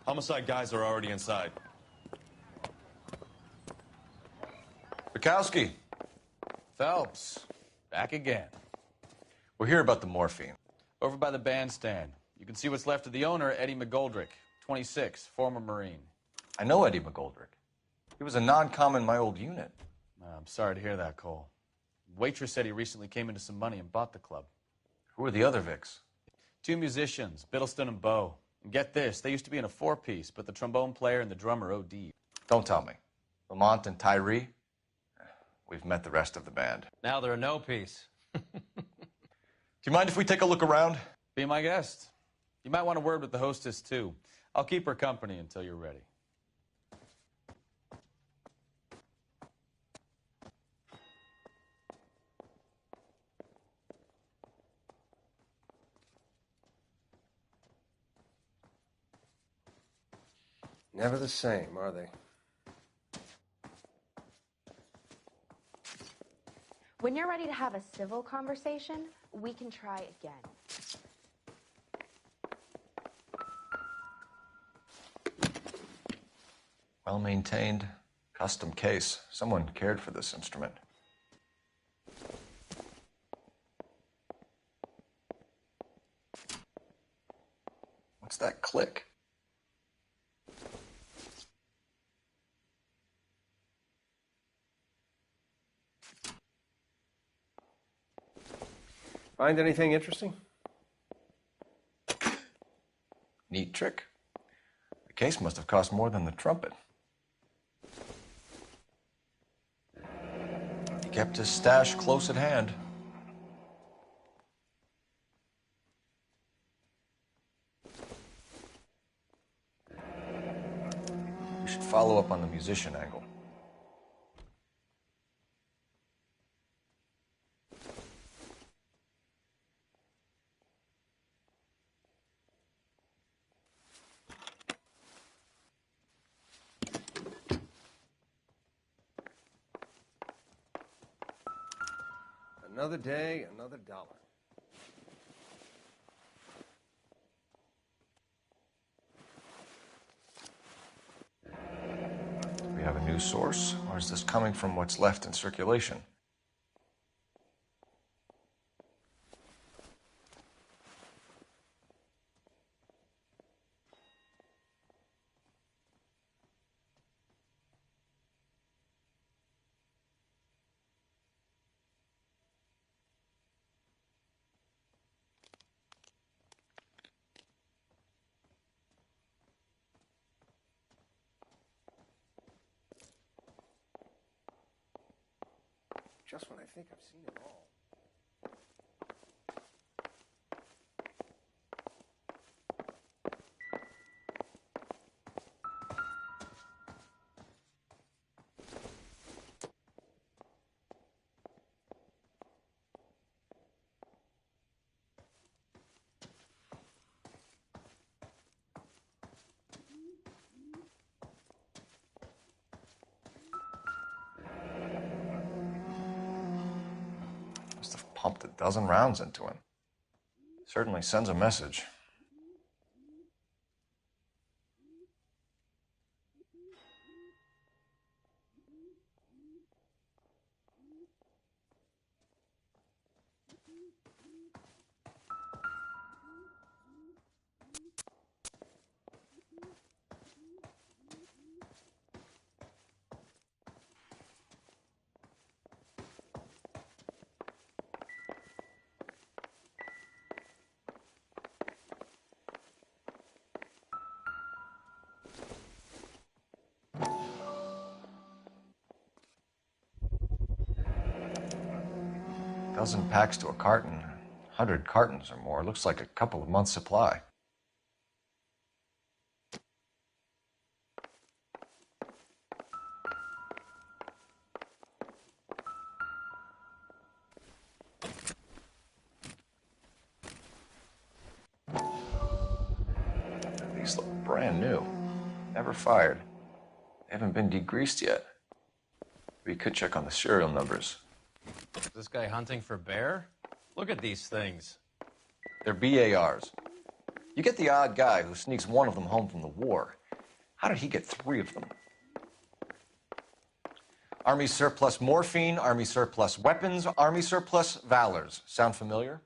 Homicide guys are already inside. Bukowski. Phelps, back again. We're here about the morphine. Over by the bandstand. You can see what's left of the owner, Eddie McGoldrick, 26, former Marine. I know Eddie McGoldrick. He was a non-com in my old unit. I'm sorry to hear that, Cole. Waitress said he recently came into some money and bought the club. Who are the other Vics? 2 musicians, Biddleston and Bow. And get this, they used to be in a 4-piece, but the trombone player and the drummer OD'd. Don't tell me. Lamont and Tyree? We've met the rest of the band. Now they're a no-piece. Do you mind if we take a look around? Be my guest. You might want a word with the hostess, too. I'll keep her company until you're ready. Never the same, are they? When you're ready to have a civil conversation, we can try again. Well-maintained, custom case. Someone cared for this instrument. What's that click? Find anything interesting? Neat trick. The case must have cost more than the trumpet. He kept his stash close at hand. We should follow up on the musician angle. Another day, another dollar. Do we have a new source, or is this coming from what's left in circulation? Just when I think I've seen it all. Pumped a dozen rounds into him. Certainly sends a message. Dozen packs to a carton, 100 cartons or more. Looks like a couple of months' supply. These look brand new. Never fired. They haven't been degreased yet. We could check on the serial numbers. Is this guy hunting for bear? Look at these things. They're BARs. You get the odd guy who sneaks one of them home from the war. How did he get 3 of them? Army surplus morphine, Army surplus weapons, Army surplus valors. Sound familiar?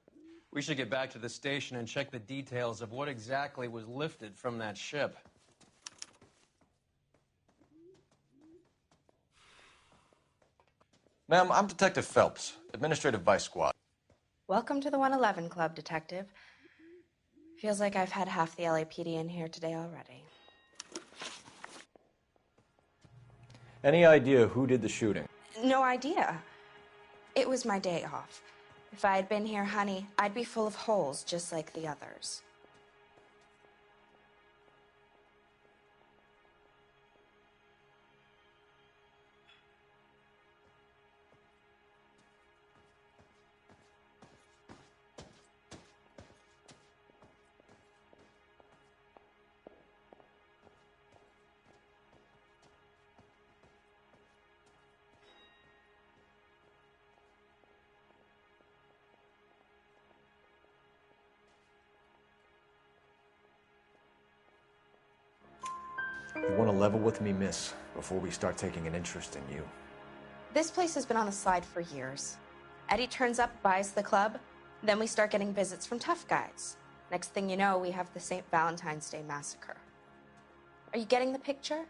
We should get back to the station and check the details of what exactly was lifted from that ship. Ma'am, I'm Detective Phelps, Administrative Vice Squad. Welcome to the 111 Club, Detective. Feels like I've had half the LAPD in here today already. Any idea who did the shooting? No idea. It was my day off. If I had been here, honey, I'd be full of holes just like the others. You want to level with me, miss, before we start taking an interest in you. This place has been on the slide for years. Eddie turns up, buys the club, then we start getting visits from tough guys. Next thing you know, we have the St. Valentine's Day massacre. Are you getting the picture?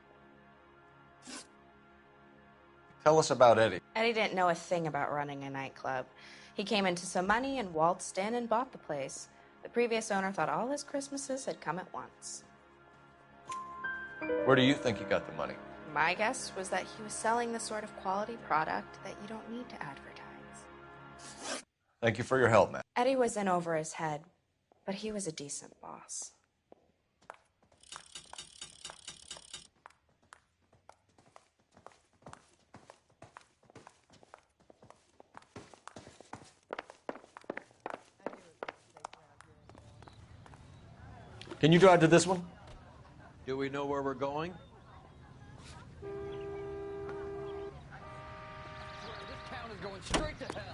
Tell us about Eddie. Eddie didn't know a thing about running a nightclub. He came into some money and waltzed in and bought the place. The previous owner thought all his Christmases had come at once. Where do you think he got the money? My guess was that he was selling the sort of quality product that you don't need to advertise. Thank you for your help, man. Eddie was in over his head, but he was a decent boss. Can you drive to this one? Do we know where we're going? This town is going straight to hell.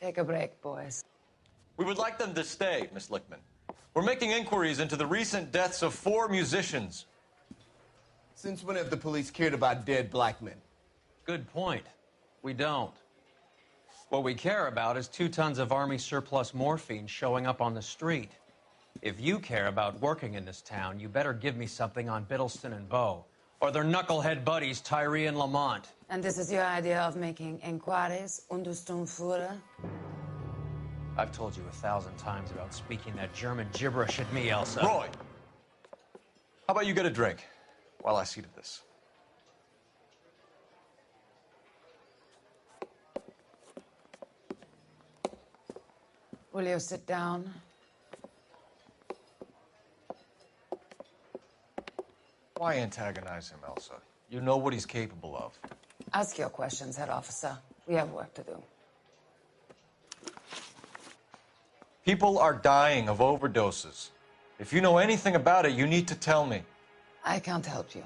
Take a break, boys. We would like them to stay, Miss Lickman. We're making inquiries into the recent deaths of 4 musicians. Since when have the police cared about dead black men? Good point. We don't. What we care about is 2 tons of Army surplus morphine showing up on the street. If you care about working in this town, you better give me something on Biddleston and Bow, or their knucklehead buddies, Tyree and Lamont. And this is your idea of making inquiries under Sturmführer? I've told you 1,000 times about speaking that German gibberish at me, Elsa. Roy, how about you get a drink while I see to this? Will you sit down? Why antagonize him, Elsa? You know what he's capable of. Ask your questions, head officer. We have work to do. People are dying of overdoses. If you know anything about it, you need to tell me. I can't help you.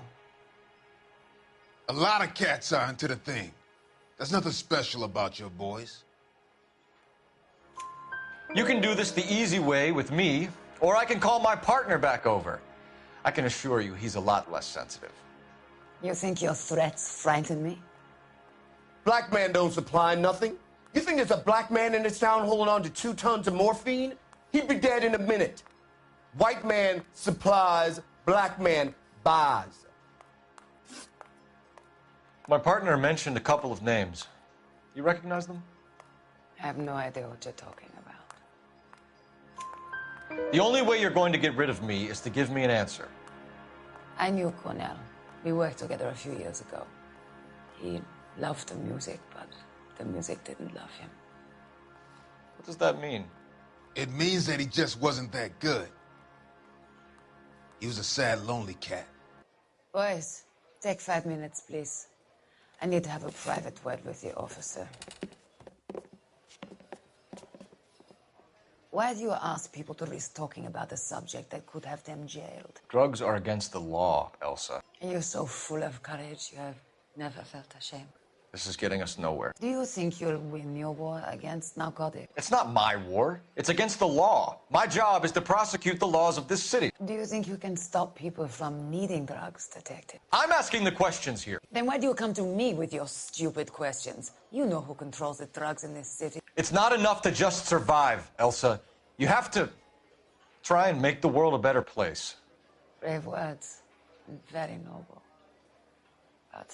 A lot of cats are into the thing. There's nothing special about your boys. You can do this the easy way with me, or I can call my partner back over. I can assure you he's a lot less sensitive. You think your threats frighten me? Black man don't supply nothing. You think there's a black man in this town holding on to 2 tons of morphine? He'd be dead in a minute. White man supplies, black man buys. My partner mentioned a couple of names. You recognize them? I have no idea what you're talking about. The only way you're going to get rid of me is to give me an answer. I knew Cornell. We worked together a few years ago. He loved the music, but the music didn't love him. What does that mean? It means that he just wasn't that good. He was a sad, lonely cat. Boys, take 5 minutes, please. I need to have a private word with the officer. Why do you ask people to risk talking about a subject that could have them jailed? Drugs are against the law, Elsa. You're so full of courage, you have never felt ashamed. This is getting us nowhere. Do you think you'll win your war against narcotics? It's not my war. It's against the law. My job is to prosecute the laws of this city. Do you think you can stop people from needing drugs, Detective? I'm asking the questions here. Then why do you come to me with your stupid questions? You know who controls the drugs in this city. It's not enough to just survive, Elsa. You have to try and make the world a better place. Brave words, and very noble. But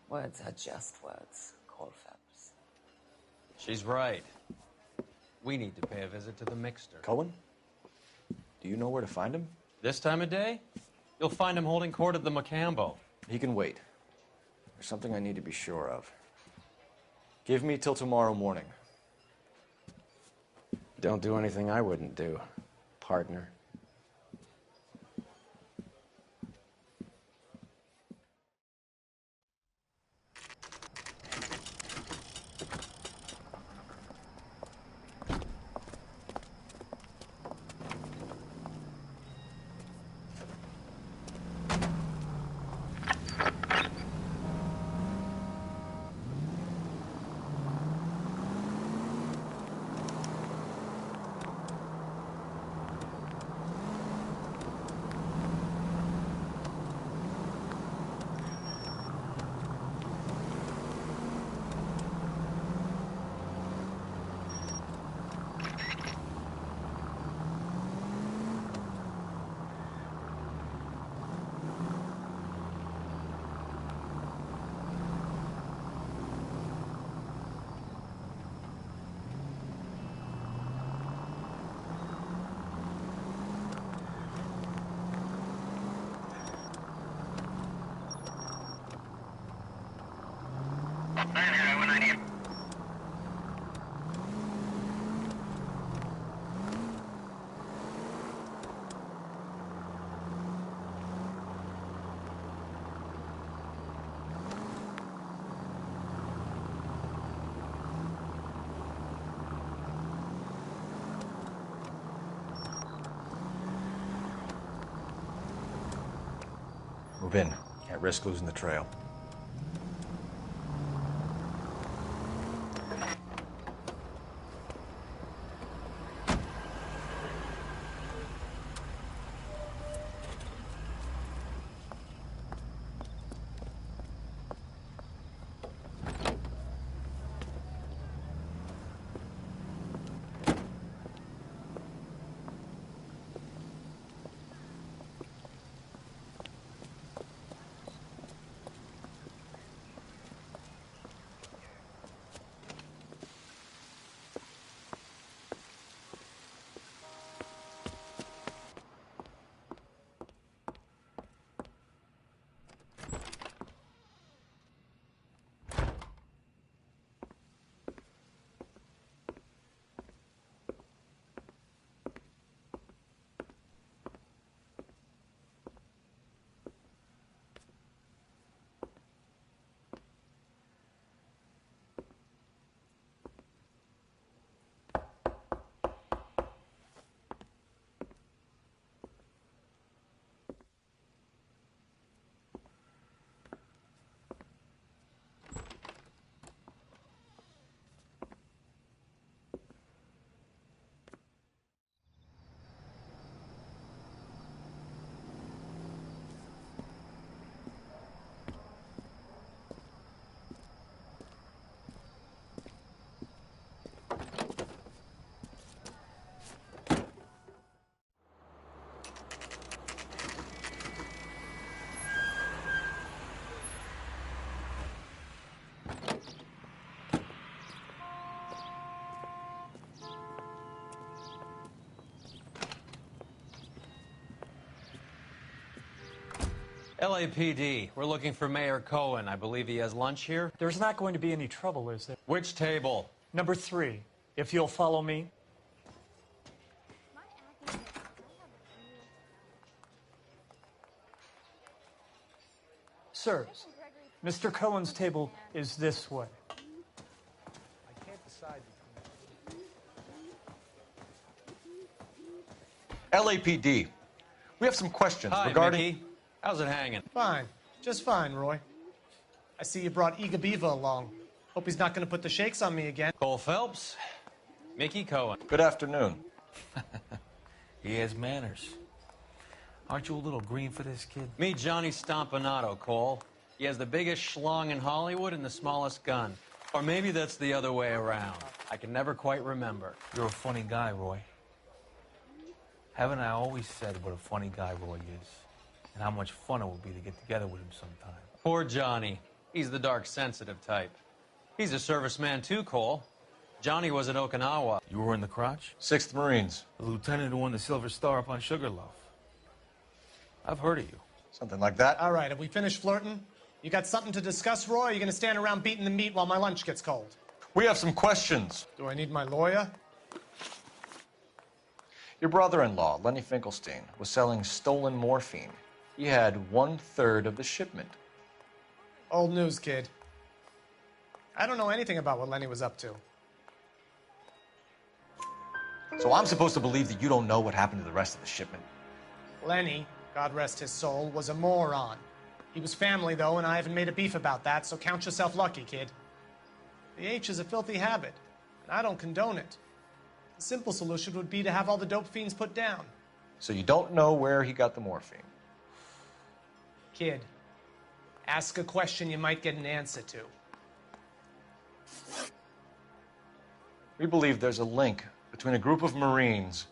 words are just words, Colfax. She's right. We need to pay a visit to the Mixter. Cohen? Do you know where to find him? This time of day? You'll find him holding court at the Macambo. He can wait. There's something I need to be sure of. Give me till tomorrow morning. Don't do anything I wouldn't do, partner. Move in. Can't risk losing the trail. LAPD, we're looking for Mayor Cohen. I believe he has lunch here. There's not going to be any trouble, is there? Which table? Number 3, if you'll follow me. Sirs, Mr. Cohen's table is this way. I can't decide LAPD, we have some questions Hi, regarding... Mickey. How's it hanging? Fine. Just fine, Roy. I see you brought Egabiva along. Hope he's not going to put the shakes on me again. Cole Phelps, Mickey Cohen. Good afternoon. He has manners. Aren't you a little green for this kid? Meet Johnny Stompanato, Cole. He has the biggest schlong in Hollywood and the smallest gun. Or maybe that's the other way around. I can never quite remember. You're a funny guy, Roy. Haven't I always said what a funny guy Roy is? And how much fun it would be to get together with him sometime. Poor Johnny. He's the dark, sensitive type. He's a serviceman too, Cole. Johnny was at Okinawa. You were in the crotch? 6th Marines. The lieutenant who won the Silver Star up on Sugarloaf. I've heard of you. Something like that. All right, have we finished flirting? You got something to discuss, Roy? Or are you going to stand around beating the meat while my lunch gets cold? We have some questions. Do I need my lawyer? Your brother-in-law, Lenny Finkelstein, was selling stolen morphine. He had 1/3 of the shipment. Old news, kid. I don't know anything about what Lenny was up to. So I'm supposed to believe that you don't know what happened to the rest of the shipment? Lenny, God rest his soul, was a moron. He was family, though, and I haven't made a beef about that, so count yourself lucky, kid. The H is a filthy habit, and I don't condone it. The simple solution would be to have all the dope fiends put down. So you don't know where he got the morphine? Kid, ask a question you might get an answer to. We believe there's a link between a group of Marines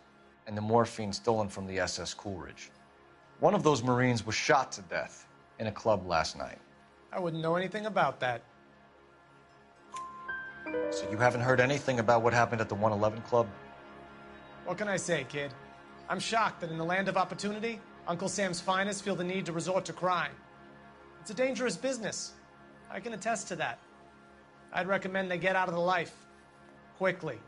and the morphine stolen from the SS Coolidge. One of those Marines was shot to death in a club last night. I wouldn't know anything about that. So you haven't heard anything about what happened at the 111 Club? What can I say, kid? I'm shocked that in the land of opportunity, Uncle Sam's finest feel the need to resort to crime. It's a dangerous business. I can attest to that. I'd recommend they get out of the life. Quickly.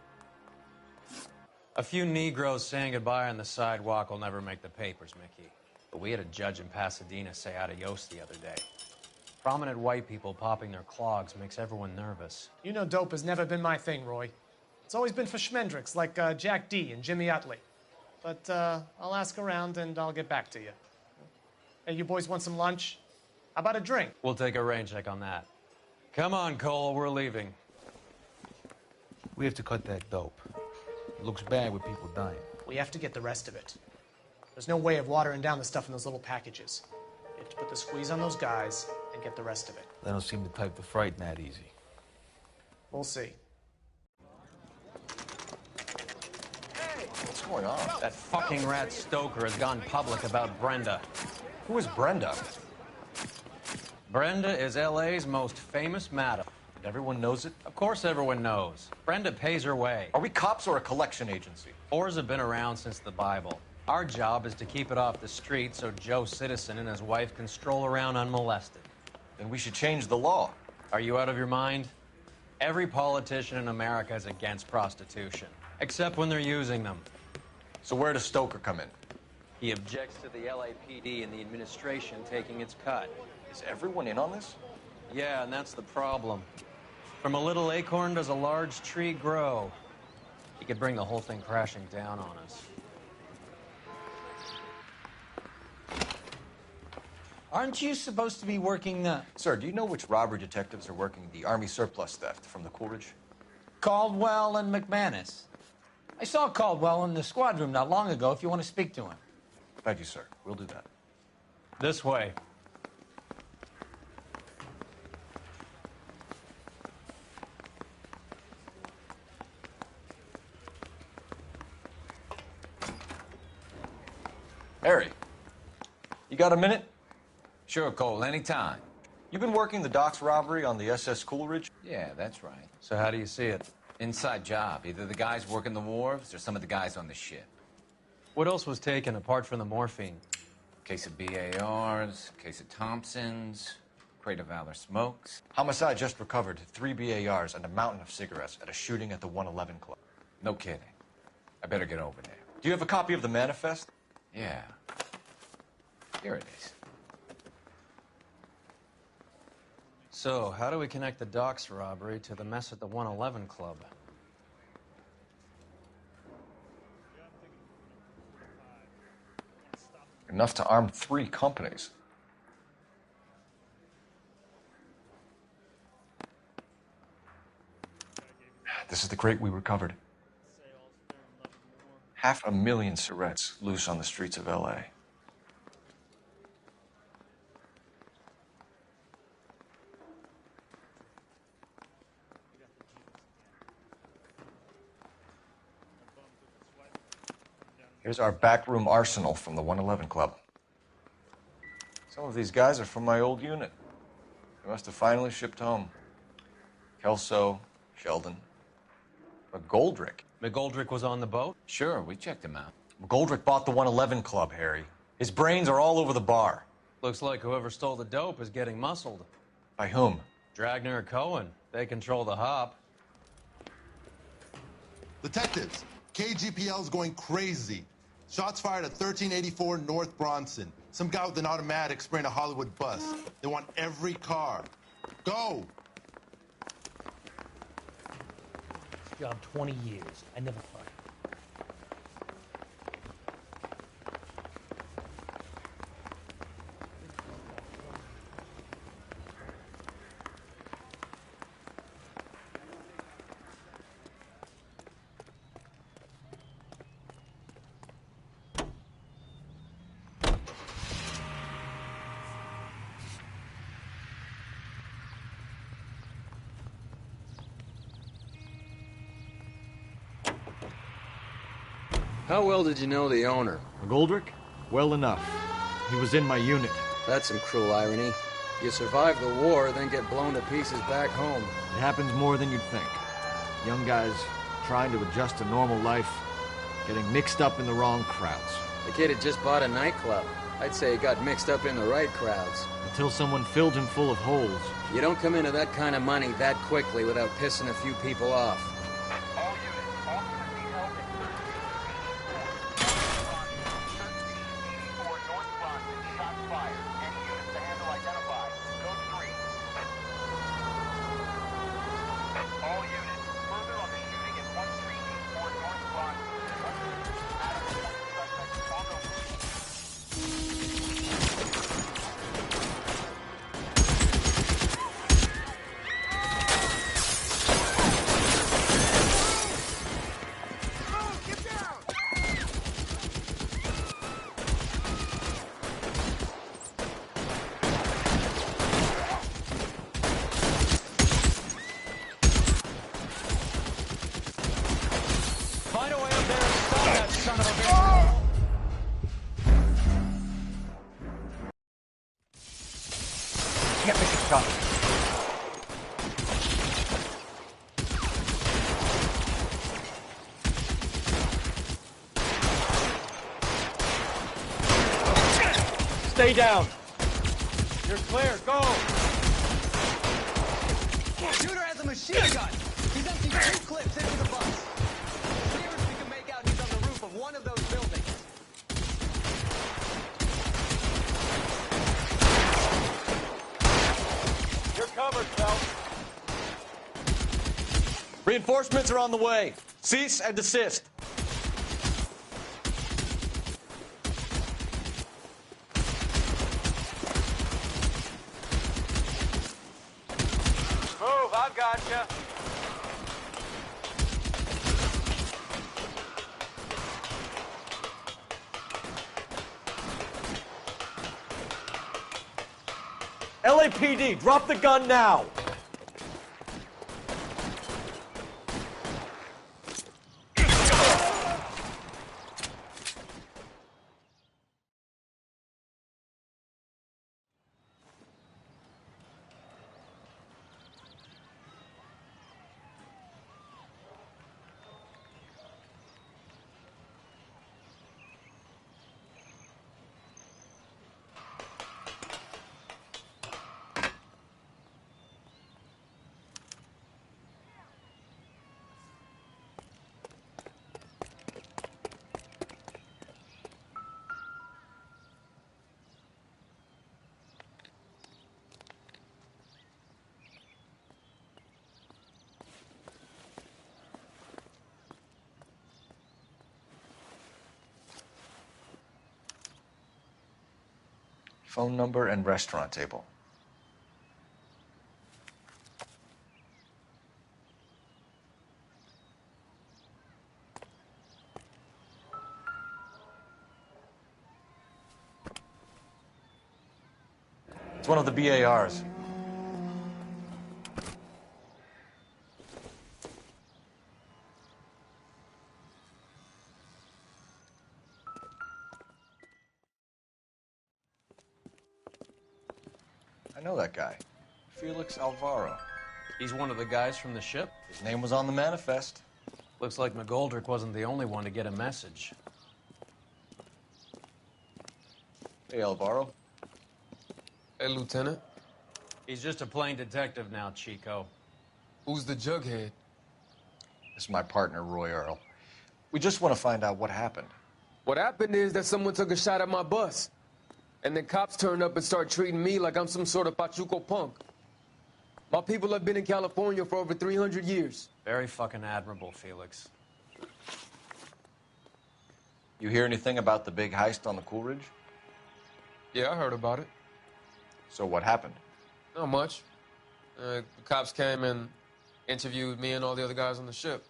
A few Negroes saying goodbye on the sidewalk will never make the papers, Mickey. But we had a judge in Pasadena say adios the other day. Prominent white people popping their clogs makes everyone nervous. You know dope has never been my thing, Roy. It's always been for schmendricks like Jack D. and Jimmy Utley. But I'll ask around and I'll get back to you. Hey, you boys want some lunch? How about a drink? We'll take a rain check on that. Come on, Cole, we're leaving. We have to cut that dope. It looks bad with people dying. We have to get the rest of it. There's no way of watering down the stuff in those little packages. You have to put the squeeze on those guys and get the rest of it. They don't seem the type to frighten that easy. We'll see. What's going on? That fucking rat Stoker has gone public about Brenda. Who is Brenda? Brenda is LA's most famous madam. And everyone knows it? Of course everyone knows. Brenda pays her way. Are we cops or a collection agency? Whores have been around since the Bible. Our job is to keep it off the street so Joe Citizen and his wife can stroll around unmolested. Then we should change the law. Are you out of your mind? Every politician in America is against prostitution, except when they're using them. So where does Stoker come in? He objects to the LAPD and the administration taking its cut. Is everyone in on this? Yeah, and that's the problem. From a little acorn does a large tree grow. He could bring the whole thing crashing down on us. Aren't you supposed to be working Sir, do you know which robbery detectives are working the Army surplus theft from the Coolidge? Caldwell and McManus? I saw Caldwell in the squad room not long ago if you want to speak to him. Thank you, sir. We'll do that. This way. Harry, you got a minute? Sure, Cole, anytime. You've been working the docks robbery on the SS Coolidge? Yeah, that's right. So how do you see it? Inside job. Either the guys working the wharves or some of the guys on the ship. What else was taken apart from the morphine? Case of BARs, case of Thompsons, crate of Valor smokes. Homicide just recovered 3 BARs and a mountain of cigarettes at a shooting at the 111 Club. No kidding. I better get over there. Do you have a copy of the manifest? Yeah. Here it is. So, how do we connect the docks robbery to the mess at the 111 Club? Enough to arm 3 companies. is the crate we recovered. 500,000 cigarettes loose on the streets of L.A. Here's our backroom arsenal from the 111 Club. Some of these guys are from my old unit. They must have finally shipped home. Kelso, Sheldon. McGoldrick. McGoldrick was on the boat? Sure, we checked him out. McGoldrick bought the 111 Club, Harry. His brains are all over the bar. Looks like whoever stole the dope is getting muscled. By whom? Dragner or Cohen. They control the hop. Detectives, KGPL's going crazy. Shots fired at 1384 North Bronson. Some guy with an automatic spraying a Hollywood bus. They want every car. Go! This job 20 years. I never fired. How well did you know the owner? McGoldrick? Well enough. He was in my unit. That's some cruel irony. You survive the war, then get blown to pieces back home. It happens more than you'd think. Young guys trying to adjust to normal life, getting mixed up in the wrong crowds. The kid had just bought a nightclub. I'd say he got mixed up in the right crowds. Until someone filled him full of holes. You don't come into that kind of money that quickly without pissing a few people off. Can't make a shot. Stay down. You're clear. Go. Shooter has a machine gun. He's emptied 2 clips into the bus. Nearest we can make out, he's on the roof of one of those buildings. You're covered, Phelps. Reinforcements are on the way. Cease and desist. Move, I've got you. LAPD, drop the gun now. Phone number and restaurant table. It's one of the BARs. I know that guy. Felix Alvaro. He's one of the guys from the ship? His name was on the manifest. Looks like McGoldrick wasn't the only one to get a message. Hey, Alvaro. Hey, Lieutenant. He's just a plain detective now, Chico. Who's the jughead? This is my partner, Roy Earl. We just want to find out what happened. What happened is that someone took a shot at my bus. And then cops turned up and started treating me like I'm some sort of Pachuco punk. My people have been in California for over 300 years. Very fucking admirable, Felix. You hear anything about the big heist on the Coolidge? Yeah, I heard about it. So what happened? Not much. The cops came and interviewed me and all the other guys on the ship.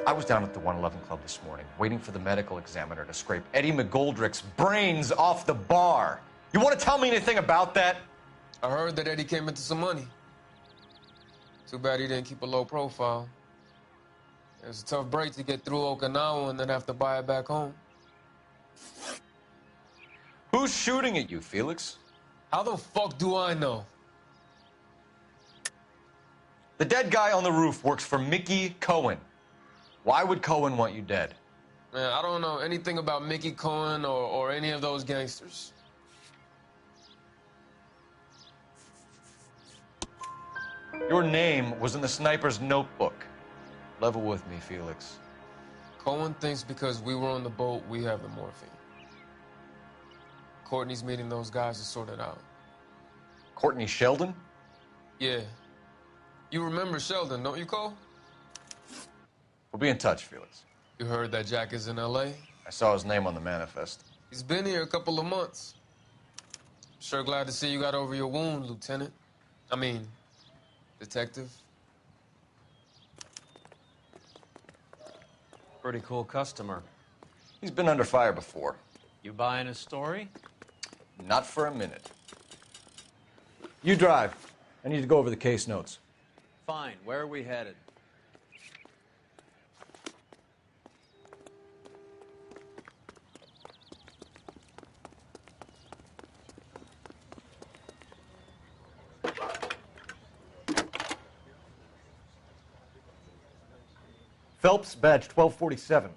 I was down at the 111 Club this morning, waiting for the medical examiner to scrape Eddie McGoldrick's brains off the bar. You want to tell me anything about that? I heard that Eddie came into some money. Too bad he didn't keep a low profile. It was a tough break to get through Okinawa and then have to buy it back home. Who's shooting at you, Felix? How the fuck do I know? The dead guy on the roof works for Mickey Cohen. Why would Cohen want you dead? Man, I don't know anything about Mickey Cohen or any of those gangsters. Your name was in the sniper's notebook. Level with me, Felix. Cohen thinks because we were on the boat, we have the morphine. Courtney's meeting those guys to sort it out. Courtney Sheldon? Yeah. You remember Sheldon, don't you, Cole? We'll be in touch, Felix. You heard that Jack is in L.A.? I saw his name on the manifest. He's been here a couple of months. Sure glad to see you got over your wound, Lieutenant. I mean, Detective. Pretty cool customer. He's been under fire before. You buying his story? Not for a minute. You drive. I need to go over the case notes. Fine. Where are we headed? Phelps, badge 1247.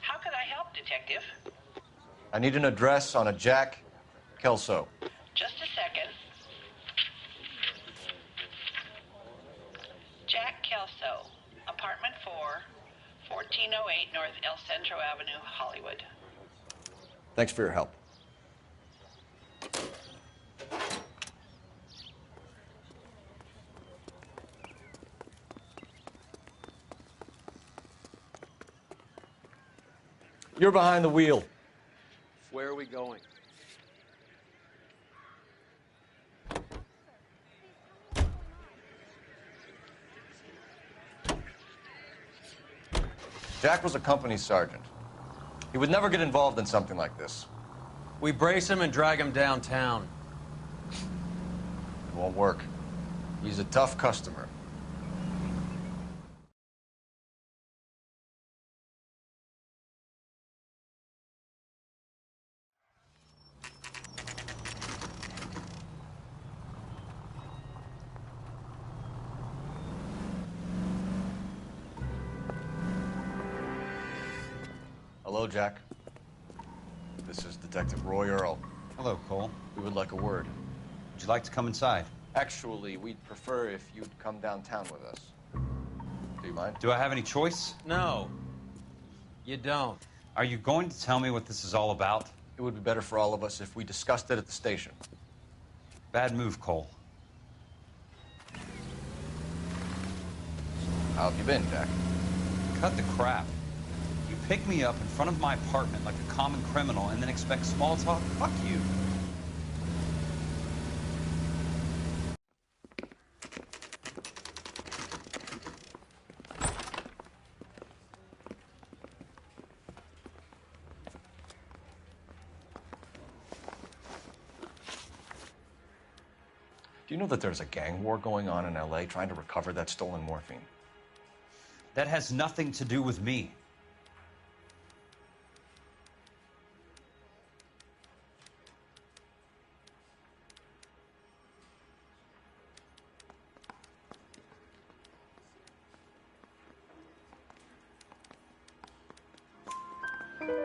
How can I help, Detective? I need an address on a Jack Kelso. Just a second. Jack Kelso, apartment 4, 1408 North El Centro Avenue, Hollywood. Thanks for your help. You're behind the wheel. Where are we going? Jack was a company sergeant. He would never get involved in something like this. We brace him and drag him downtown. It won't work. He's a tough customer. Hello, Jack. This is Detective Roy Earl. Hello, Cole. We would like a word. Would you like to come inside? Actually, we'd prefer if you'd come downtown with us. Do you mind? Do I have any choice? No. You don't. Are you going to tell me what this is all about? It would be better for all of us if we discussed it at the station. Bad move, Cole. How have you been, Jack? Cut the crap. You pick me up in front of my apartment like a common criminal and then expect small talk? Fuck you. Do you know that there's a gang war going on in LA trying to recover that stolen morphine? That has nothing to do with me.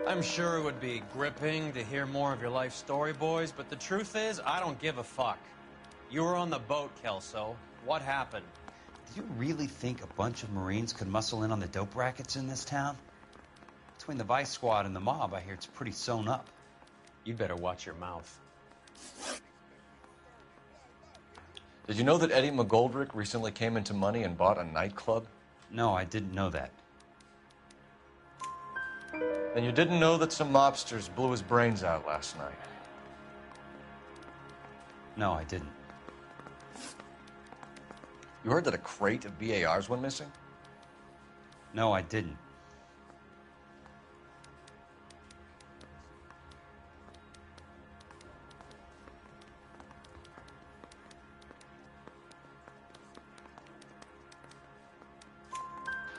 I'm sure it would be gripping to hear more of your life story, boys, but the truth is, I don't give a fuck. You were on the boat, Kelso. What happened? Do you really think a bunch of Marines could muscle in on the dope rackets in this town? Between the Vice Squad and the mob, I hear it's pretty sewn up. You'd better watch your mouth. Did you know that Eddie McGoldrick recently came into money and bought a nightclub? No, I didn't know that. And you didn't know that some mobsters blew his brains out last night? No, I didn't. You heard that a crate of BARs went missing? No, I didn't.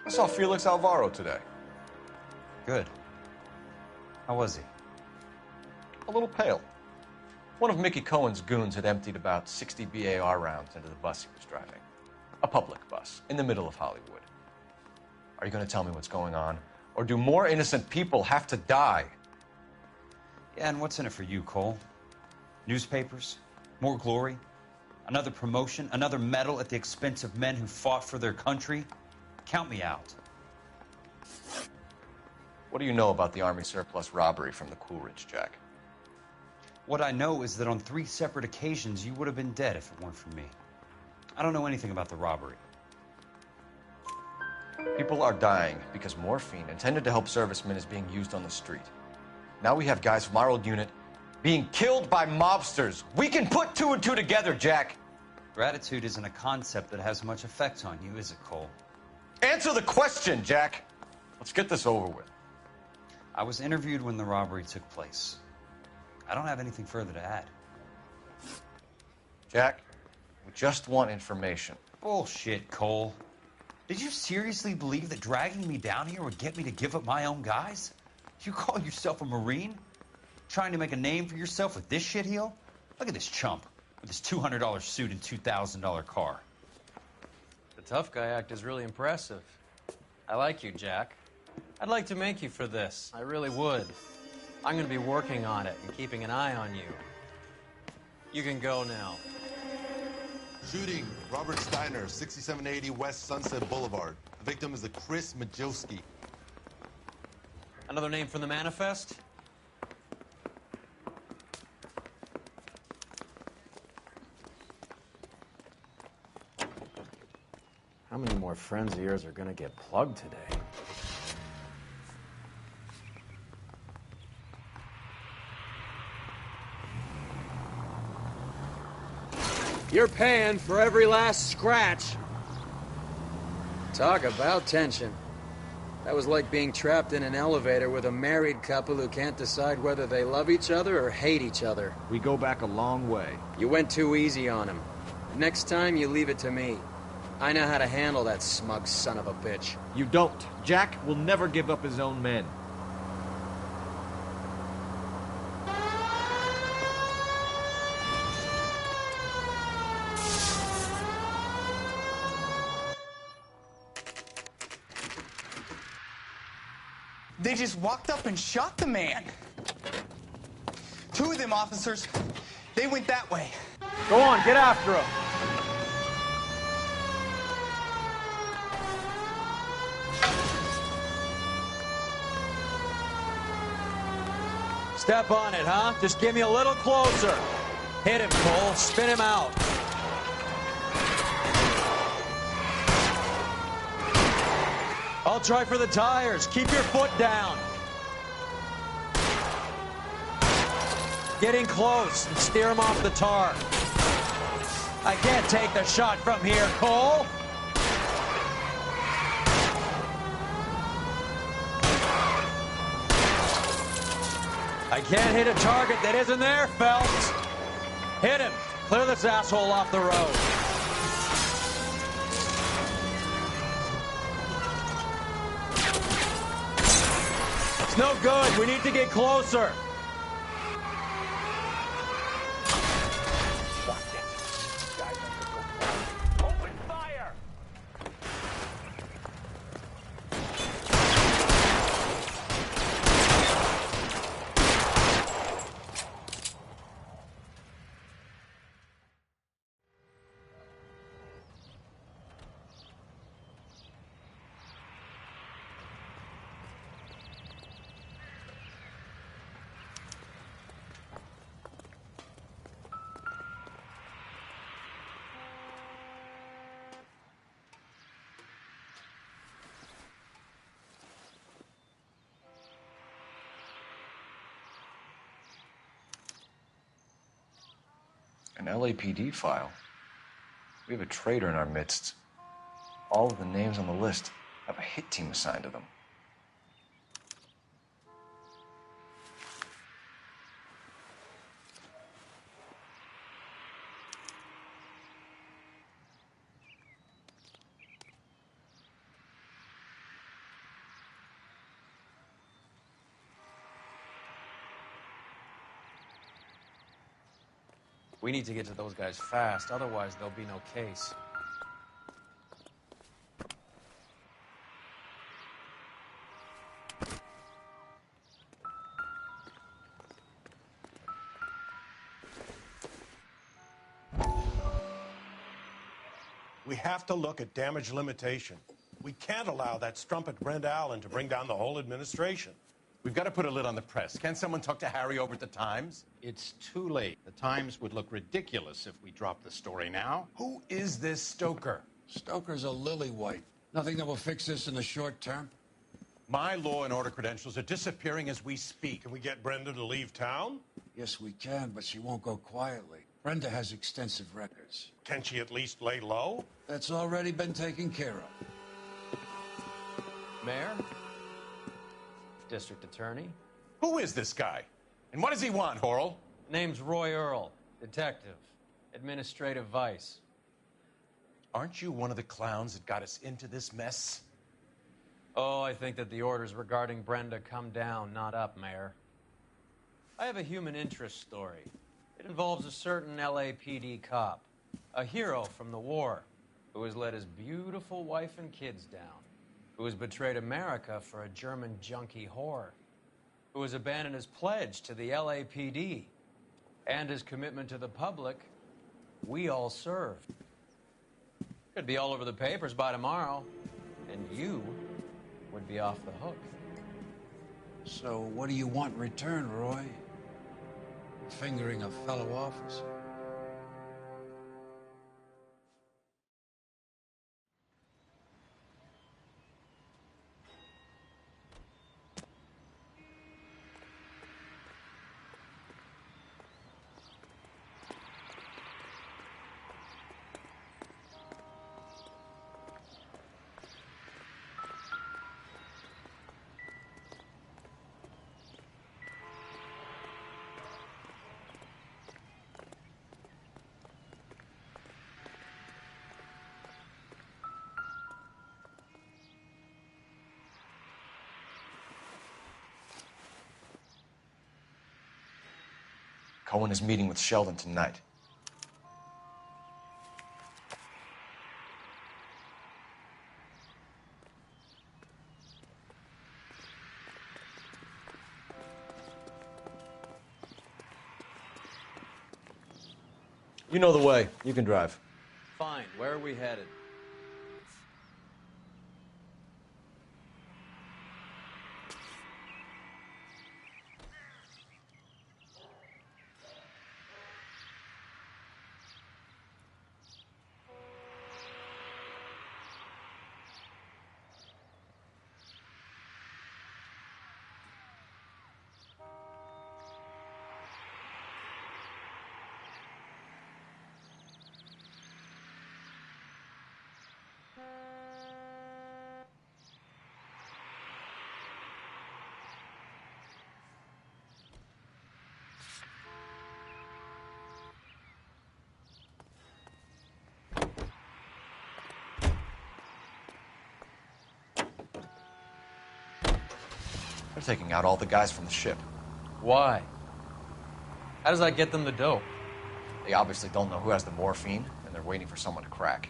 I saw Felix Alvaro today. Good. How was he? A little pale. One of Mickey Cohen's goons had emptied about 60 BAR rounds into the bus he was driving. A public bus, in the middle of Hollywood. Are you going to tell me what's going on? Or do more innocent people have to die? Yeah, and what's in it for you, Cole? Newspapers? More glory? Another promotion? Another medal at the expense of men who fought for their country? Count me out. What do you know about the Army surplus robbery from the Coolidge, Jack? What I know is that on 3 separate occasions, you would have been dead if it weren't for me. I don't know anything about the robbery. People are dying because morphine intended to help servicemen is being used on the street. Now we have guys from our old unit being killed by mobsters. We can put 2 and 2 together, Jack. Gratitude isn't a concept that has much effect on you, is it, Cole? Answer the question, Jack. Let's get this over with. I was interviewed when the robbery took place. I don't have anything further to add. Jack, we just want information. Bullshit, Cole. Did you seriously believe that dragging me down here would get me to give up my own guys? You call yourself a Marine? Trying to make a name for yourself with this shitheel? Look at this chump with his $200 suit and $2,000 car. The tough guy act is really impressive. I like you, Jack. I'd like to make you for this. I really would. I'm going to be working on it and keeping an eye on you. You can go now. Shooting, Robert Steiner, 6780 West Sunset Boulevard. The victim is a Chris Majowski. Another name from the manifest? How many more friends of yours are going to get plugged today? You're paying for every last scratch. Talk about tension. That was like being trapped in an elevator with a married couple who can't decide whether they love each other or hate each other. We go back a long way. You went too easy on him. Next time, you leave it to me. I know how to handle that smug son of a bitch. You don't. Jack will never give up his own men. They just walked up and shot the man. 2 of them officers, they went that way. Go on, get after him. Step on it, huh? Just get me a little closer. Hit him, Cole. Spin him out. I'll try for the tires. Keep your foot down. Get in close and steer him off the tar. I can't take the shot from here, Cole. I can't hit a target that isn't there, Phelps. Hit him. Clear this asshole off the road. It's no good. We need to get closer. Open fire! An LAPD file. We have a traitor in our midst. All of the names on the list have a hit team assigned to them. We need to get to those guys fast, otherwise there'll be no case. We have to look at damage limitation. We can't allow that strumpet Brenda Allen to bring down the whole administration. We've got to put a lid on the press. Can someone talk to Harry over at the Times? It's too late. The Times would look ridiculous if we dropped the story now. Who is this Stoker? Stoker's a lily-white. Nothing that will fix this in the short term. My law and order credentials are disappearing as we speak. Can we get Brenda to leave town? Yes, we can, but she won't go quietly. Brenda has extensive records. Can she at least lay low? That's already been taken care of. Mayor? District Attorney? Who is this guy? And what does he want, Horrell? Name's Roy Earl, detective, administrative vice. Aren't you one of the clowns that got us into this mess? Oh, I think that the orders regarding Brenda come down, not up, Mayor. I have a human interest story. It involves a certain LAPD cop, a hero from the war, who has let his beautiful wife and kids down, who has betrayed America for a German junkie whore, who has abandoned his pledge to the LAPD and his commitment to the public we all served. Could be all over the papers by tomorrow, and you would be off the hook. So what do you want in return, Roy? Fingering a fellow officer. Cohen is meeting with Sheldon tonight. You know the way. You can drive. Fine. Where are we headed? They're taking out all the guys from the ship. Why? How does that get them the dope? They obviously don't know who has the morphine, and they're waiting for someone to crack.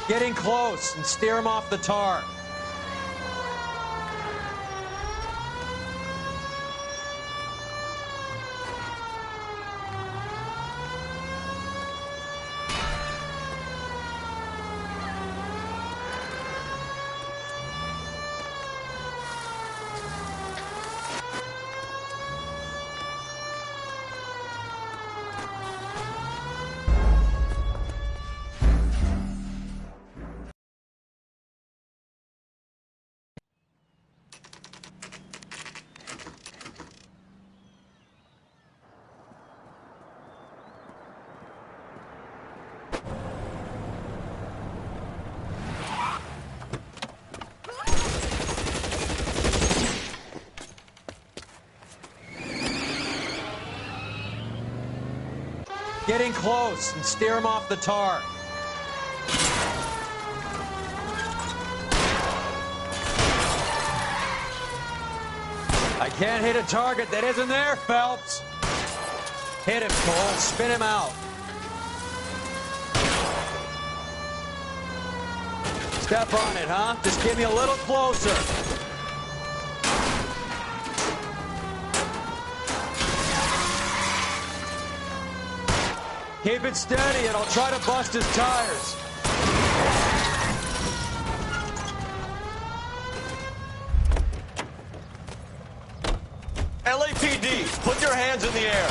Get in close and steer him off the tar. Get in close and steer him off the tar. I can't hit a target that isn't there, Phelps. Hit him, Cole. Spin him out. Step on it, huh? Just get me a little closer. Keep it steady and I'll try to bust his tires. LAPD, put your hands in the air.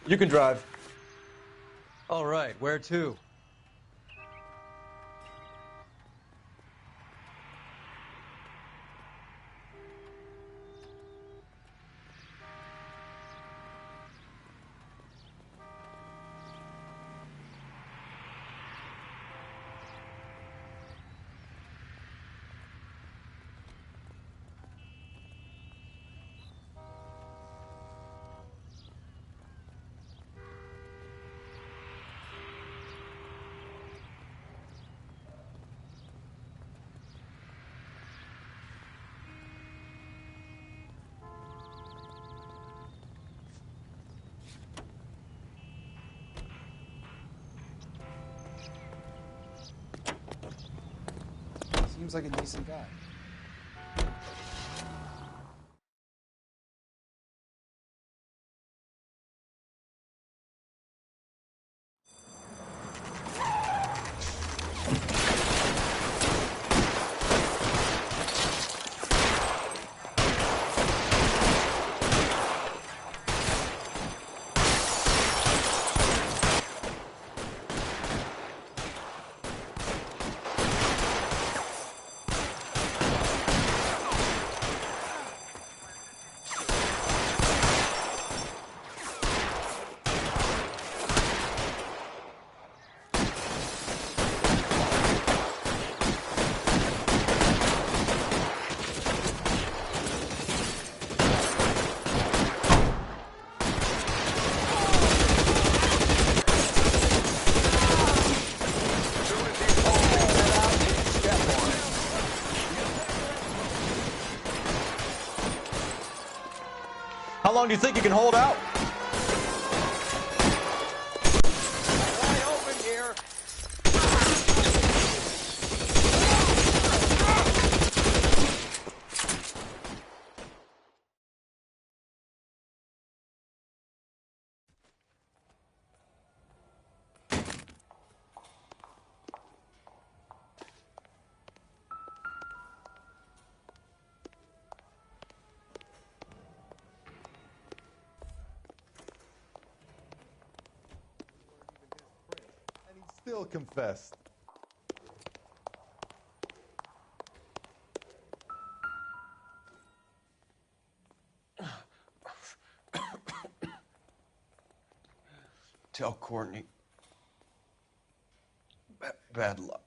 You can drive. All right, where to? Seems like a decent guy. How long do you think you can hold out? Wide open here. Still confessed. Tell Courtney. Bad luck.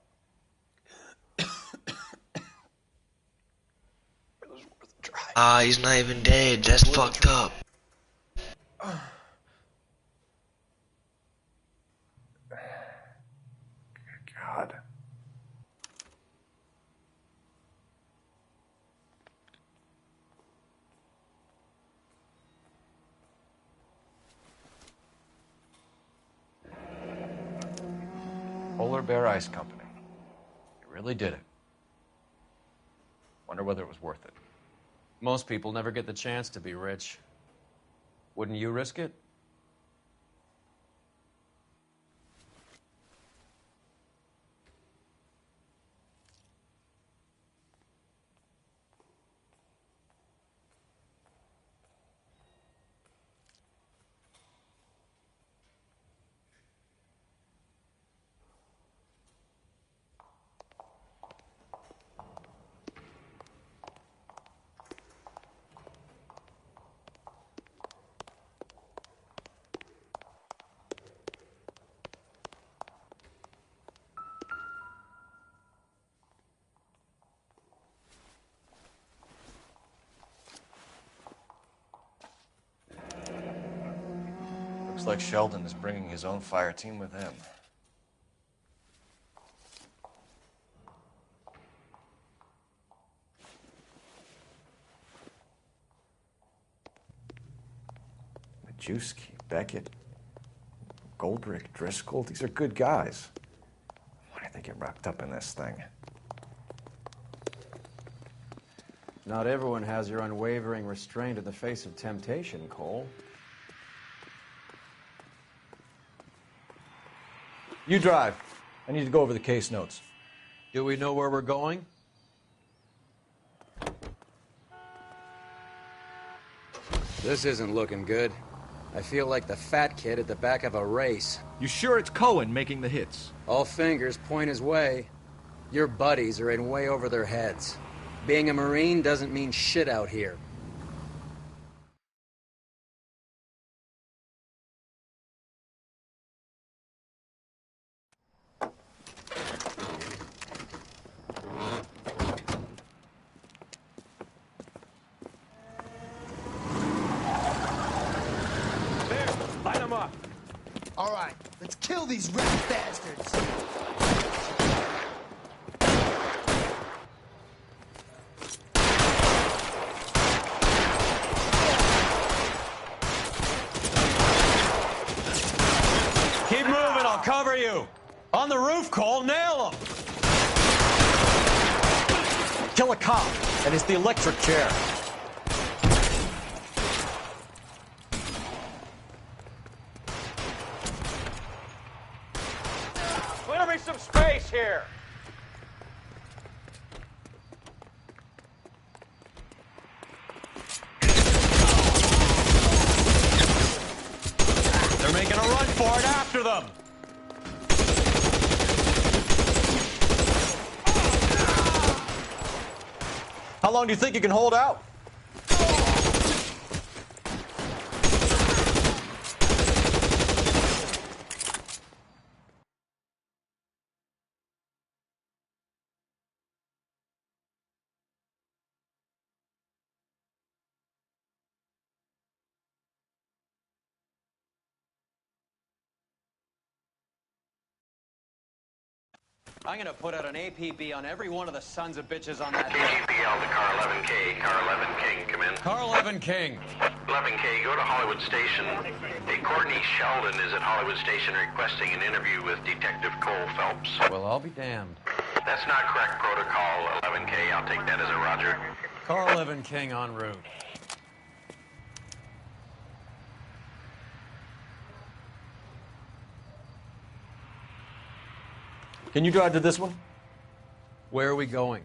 Ah, he's not even dead. That's fucked up. God. Polar Bear Ice Company. You really did it. Wonder whether it was worth it. Most people never get the chance to be rich. Wouldn't you risk it? Looks like Sheldon is bringing his own fire team with him. Majewski, Beckett, Goldrick, Driscoll, these are good guys. Why did they get wrapped up in this thing? Not everyone has your unwavering restraint in the face of temptation, Cole. You drive. I need to go over the case notes. Do we know where we're going? This isn't looking good. I feel like the fat kid at the back of a race. You sure it's Cohen making the hits? All fingers point his way. Your buddies are in way over their heads. Being a Marine doesn't mean shit out here. Line them up. All right, let's kill these rat bastards. Keep moving, I'll cover you. On the roof, Cole, nail him. Kill a cop, and it's the electric chair. Clear me some space here. They're making a run for it after them. How long do you think you can hold out? I'm gonna put out an APB on every one of the sons of bitches on that. KGPL to Car 11K. Car 11 King, come in. Car 11 King. 11K, go to Hollywood Station. Hey, Courtney Sheldon is at Hollywood Station requesting an interview with Detective Cole Phelps. Well, I'll be damned. That's not correct protocol, 11K. I'll take that as a roger. Car 11 King en route. Can you drive to this one? Where are we going?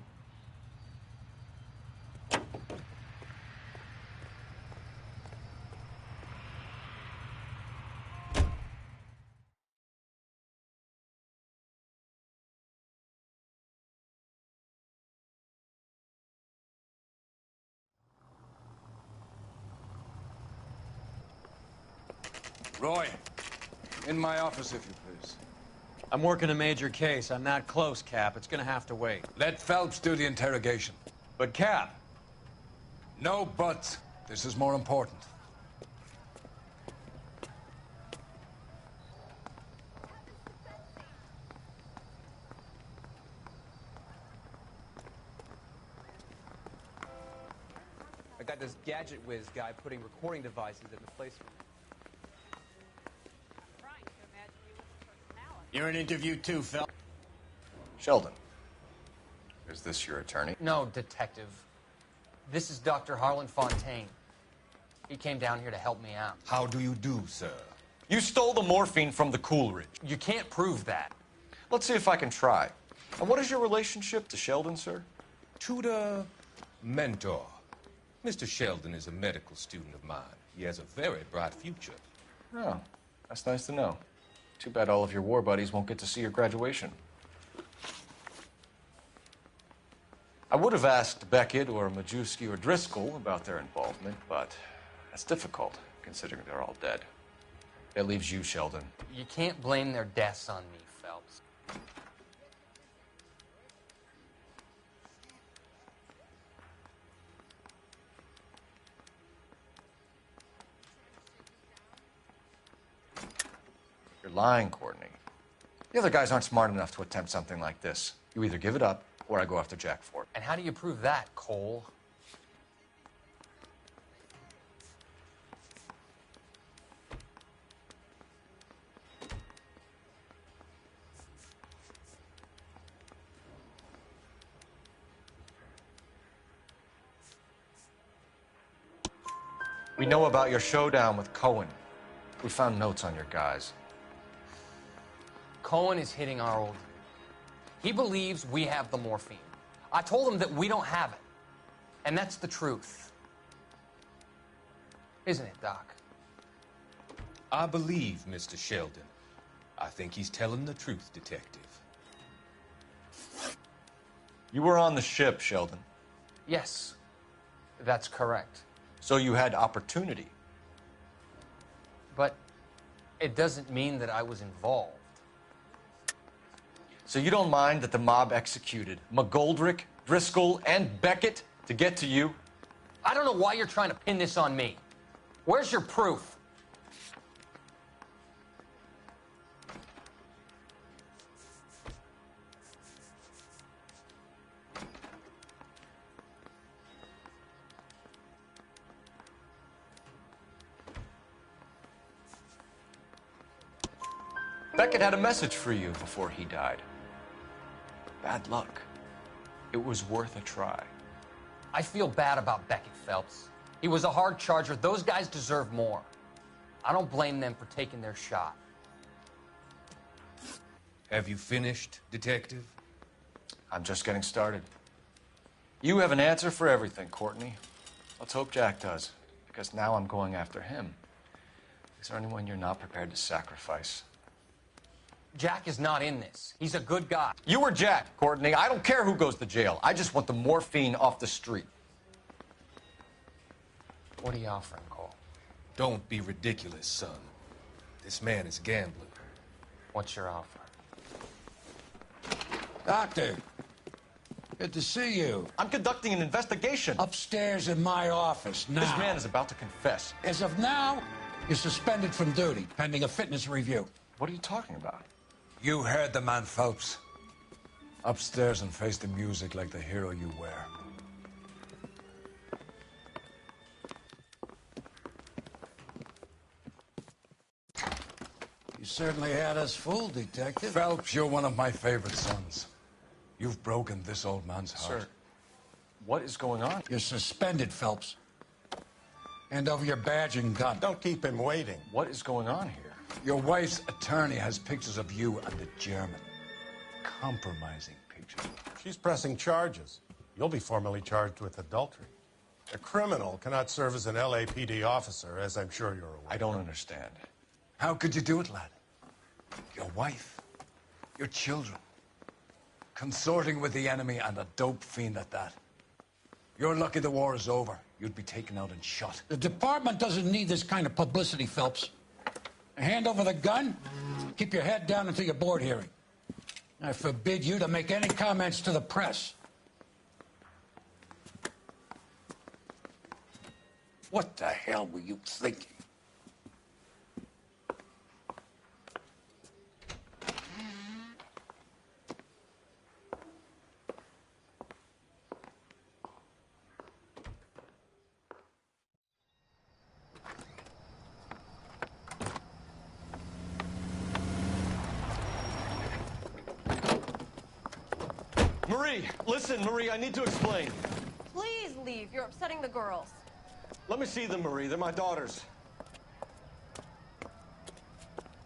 Roy, in my office, if you please. I'm working a major case. I'm not close, Cap. It's gonna have to wait. Let Phelps do the interrogation. But, Cap... No buts. This is more important. I got this gadget whiz guy putting recording devices in the placement. You're in interview too, Phil. Sheldon, is this your attorney? No, Detective. This is Dr. Harlan Fontaine. He came down here to help me out. How do you do, sir? You stole the morphine from the Coolidge. You can't prove that. Let's see if I can try. And what is your relationship to Sheldon, sir? Tutor, mentor. Mr. Sheldon is a medical student of mine. He has a very bright future. Oh, that's nice to know. Too bad all of your war buddies won't get to see your graduation. I would have asked Beckett or Majewski or Driscoll about their involvement, but that's difficult, considering they're all dead. That leaves you, Sheldon. You can't blame their deaths on me, Phelps. You're lying, Courtney. The other guys aren't smart enough to attempt something like this. You either give it up, or I go after Jack for it. And how do you prove that, Cole? We know about your showdown with Cohen. We found notes on your guys. Cohen is hitting our old. He believes we have the morphine. I told him that we don't have it. And that's the truth. Isn't it, Doc? I believe Mr. Sheldon. I think he's telling the truth, Detective. You were on the ship, Sheldon. Yes, that's correct. So you had opportunity. But it doesn't mean that I was involved. So you don't mind that the mob executed McGoldrick, Driscoll, and Beckett to get to you? I don't know why you're trying to pin this on me. Where's your proof? Beckett had a message for you before he died. Bad luck. It was worth a try. I feel bad about Beckett, Phelps. He was a hard charger. Those guys deserve more. I don't blame them for taking their shot. Have you finished, Detective? I'm just getting started. You have an answer for everything, Courtney. Let's hope Jack does, because now I'm going after him. Is there anyone you're not prepared to sacrifice? Jack is not in this. He's a good guy. You or Jack, Courtney. I don't care who goes to jail. I just want the morphine off the street. What are you offering, Cole? Don't be ridiculous, son. This man is gambling. What's your offer? Doctor, good to see you. I'm conducting an investigation. Upstairs in my office now. This man is about to confess. As of now, you're suspended from duty, pending a fitness review. What are you talking about? You heard the man, Phelps. Upstairs and face the music like the hero you were. You certainly had us fooled, Detective. Phelps, you're one of my favorite sons. You've broken this old man's heart. Sir, what is going on? You're suspended, Phelps. Hand over your badge and gun. Don't keep him waiting. What is going on here? Your wife's attorney has pictures of you and the German. Compromising pictures. She's pressing charges. You'll be formally charged with adultery. A criminal cannot serve as an LAPD officer, as I'm sure you're aware. I don't understand. How could you do it, lad? Your wife, your children, consorting with the enemy and a dope fiend at that. You're lucky the war is over. You'd be taken out and shot. The department doesn't need this kind of publicity, Phelps. Hand over the gun. Keep your head down until your board hearing. I forbid you to make any comments to the press. What the hell were you thinking? Marie, listen, Marie, I need to explain. Please leave. You're upsetting the girls. Let me see them, Marie. They're my daughters.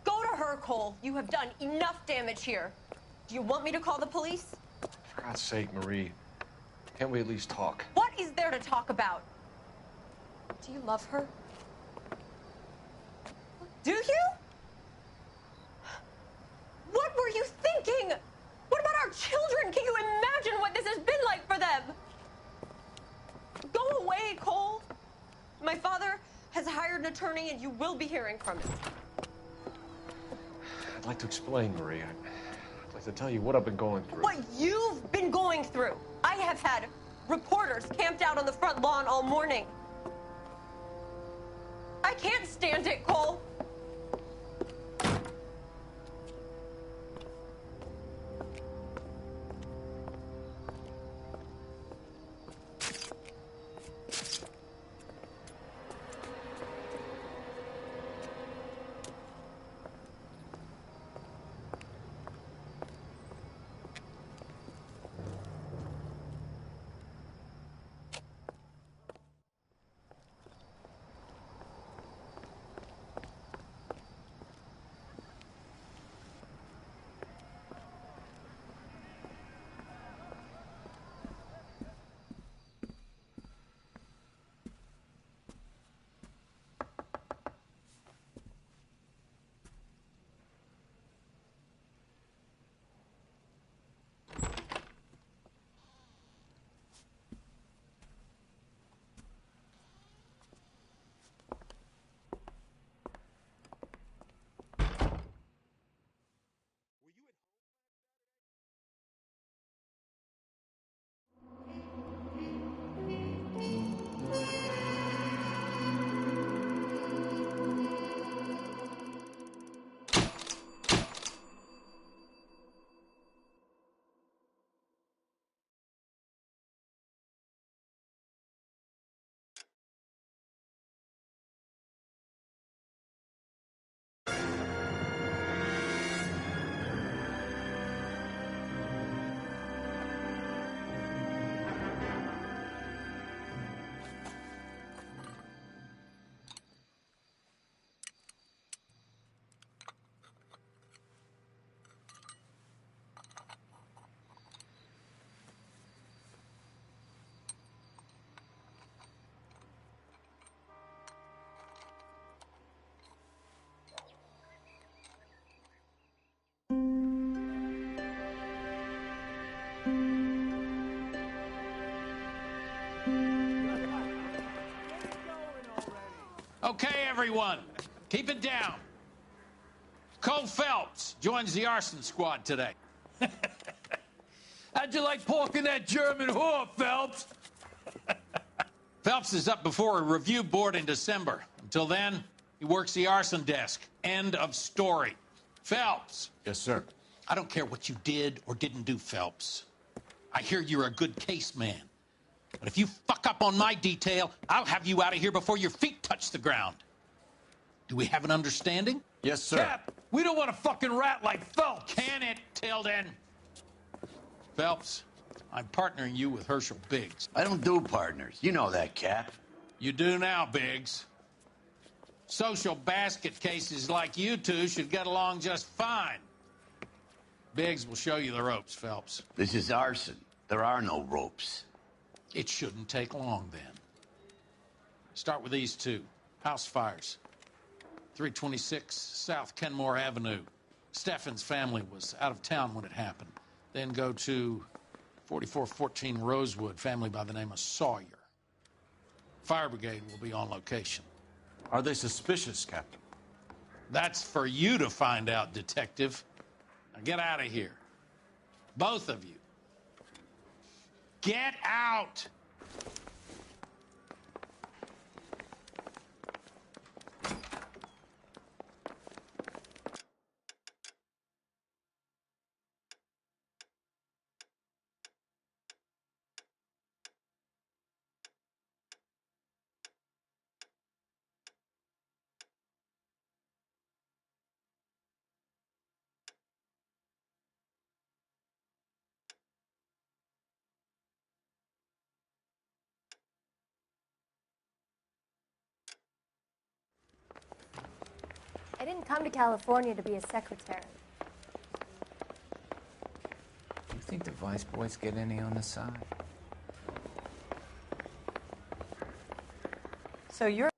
Go to her, Cole. You have done enough damage here. Do you want me to call the police? For God's sake, Marie. Can't we at least talk? What is there to talk about? Do you love her? Do you? What were you thinking? What about our children? Can you imagine what this has been like for them? Go away, Cole. My father has hired an attorney, and you will be hearing from him. I'd like to explain, Marie. I'd like to tell you what I've been going through. What you've been going through. I have had reporters camped out on the front lawn all morning. I can't stand it, Cole. Okay, everyone, keep it down. Cole Phelps joins the arson squad today. How'd you like porking that German whore, Phelps? Phelps is up before a review board in December. Until then, he works the arson desk. End of story. Phelps. Yes, sir. I don't care what you did or didn't do, Phelps. I hear you're a good case man. But if you fuck up on my detail, I'll have you out of here before your feet touch the ground. Do we have an understanding? Yes, sir. Cap, we don't want a fucking rat like Phelps. Can it, Tilden? Phelps, I'm partnering you with Herschel Biggs. I don't do partners. You know that, Cap. You do now, Biggs. Social basket cases like you two should get along just fine. Biggs will show you the ropes, Phelps. This is arson. There are no ropes. It shouldn't take long, then. Start with these two. House fires. 326 South Kenmore Avenue. Steffen's family was out of town when it happened. Then go to 4414 Rosewood, family by the name of Sawyer. Fire brigade will be on location. Are they suspicious, Captain? That's for you to find out, Detective. Now get out of here. Both of you. Get out! I didn't come to California to be a secretary. You think the Vice Boys get any on the side? So you're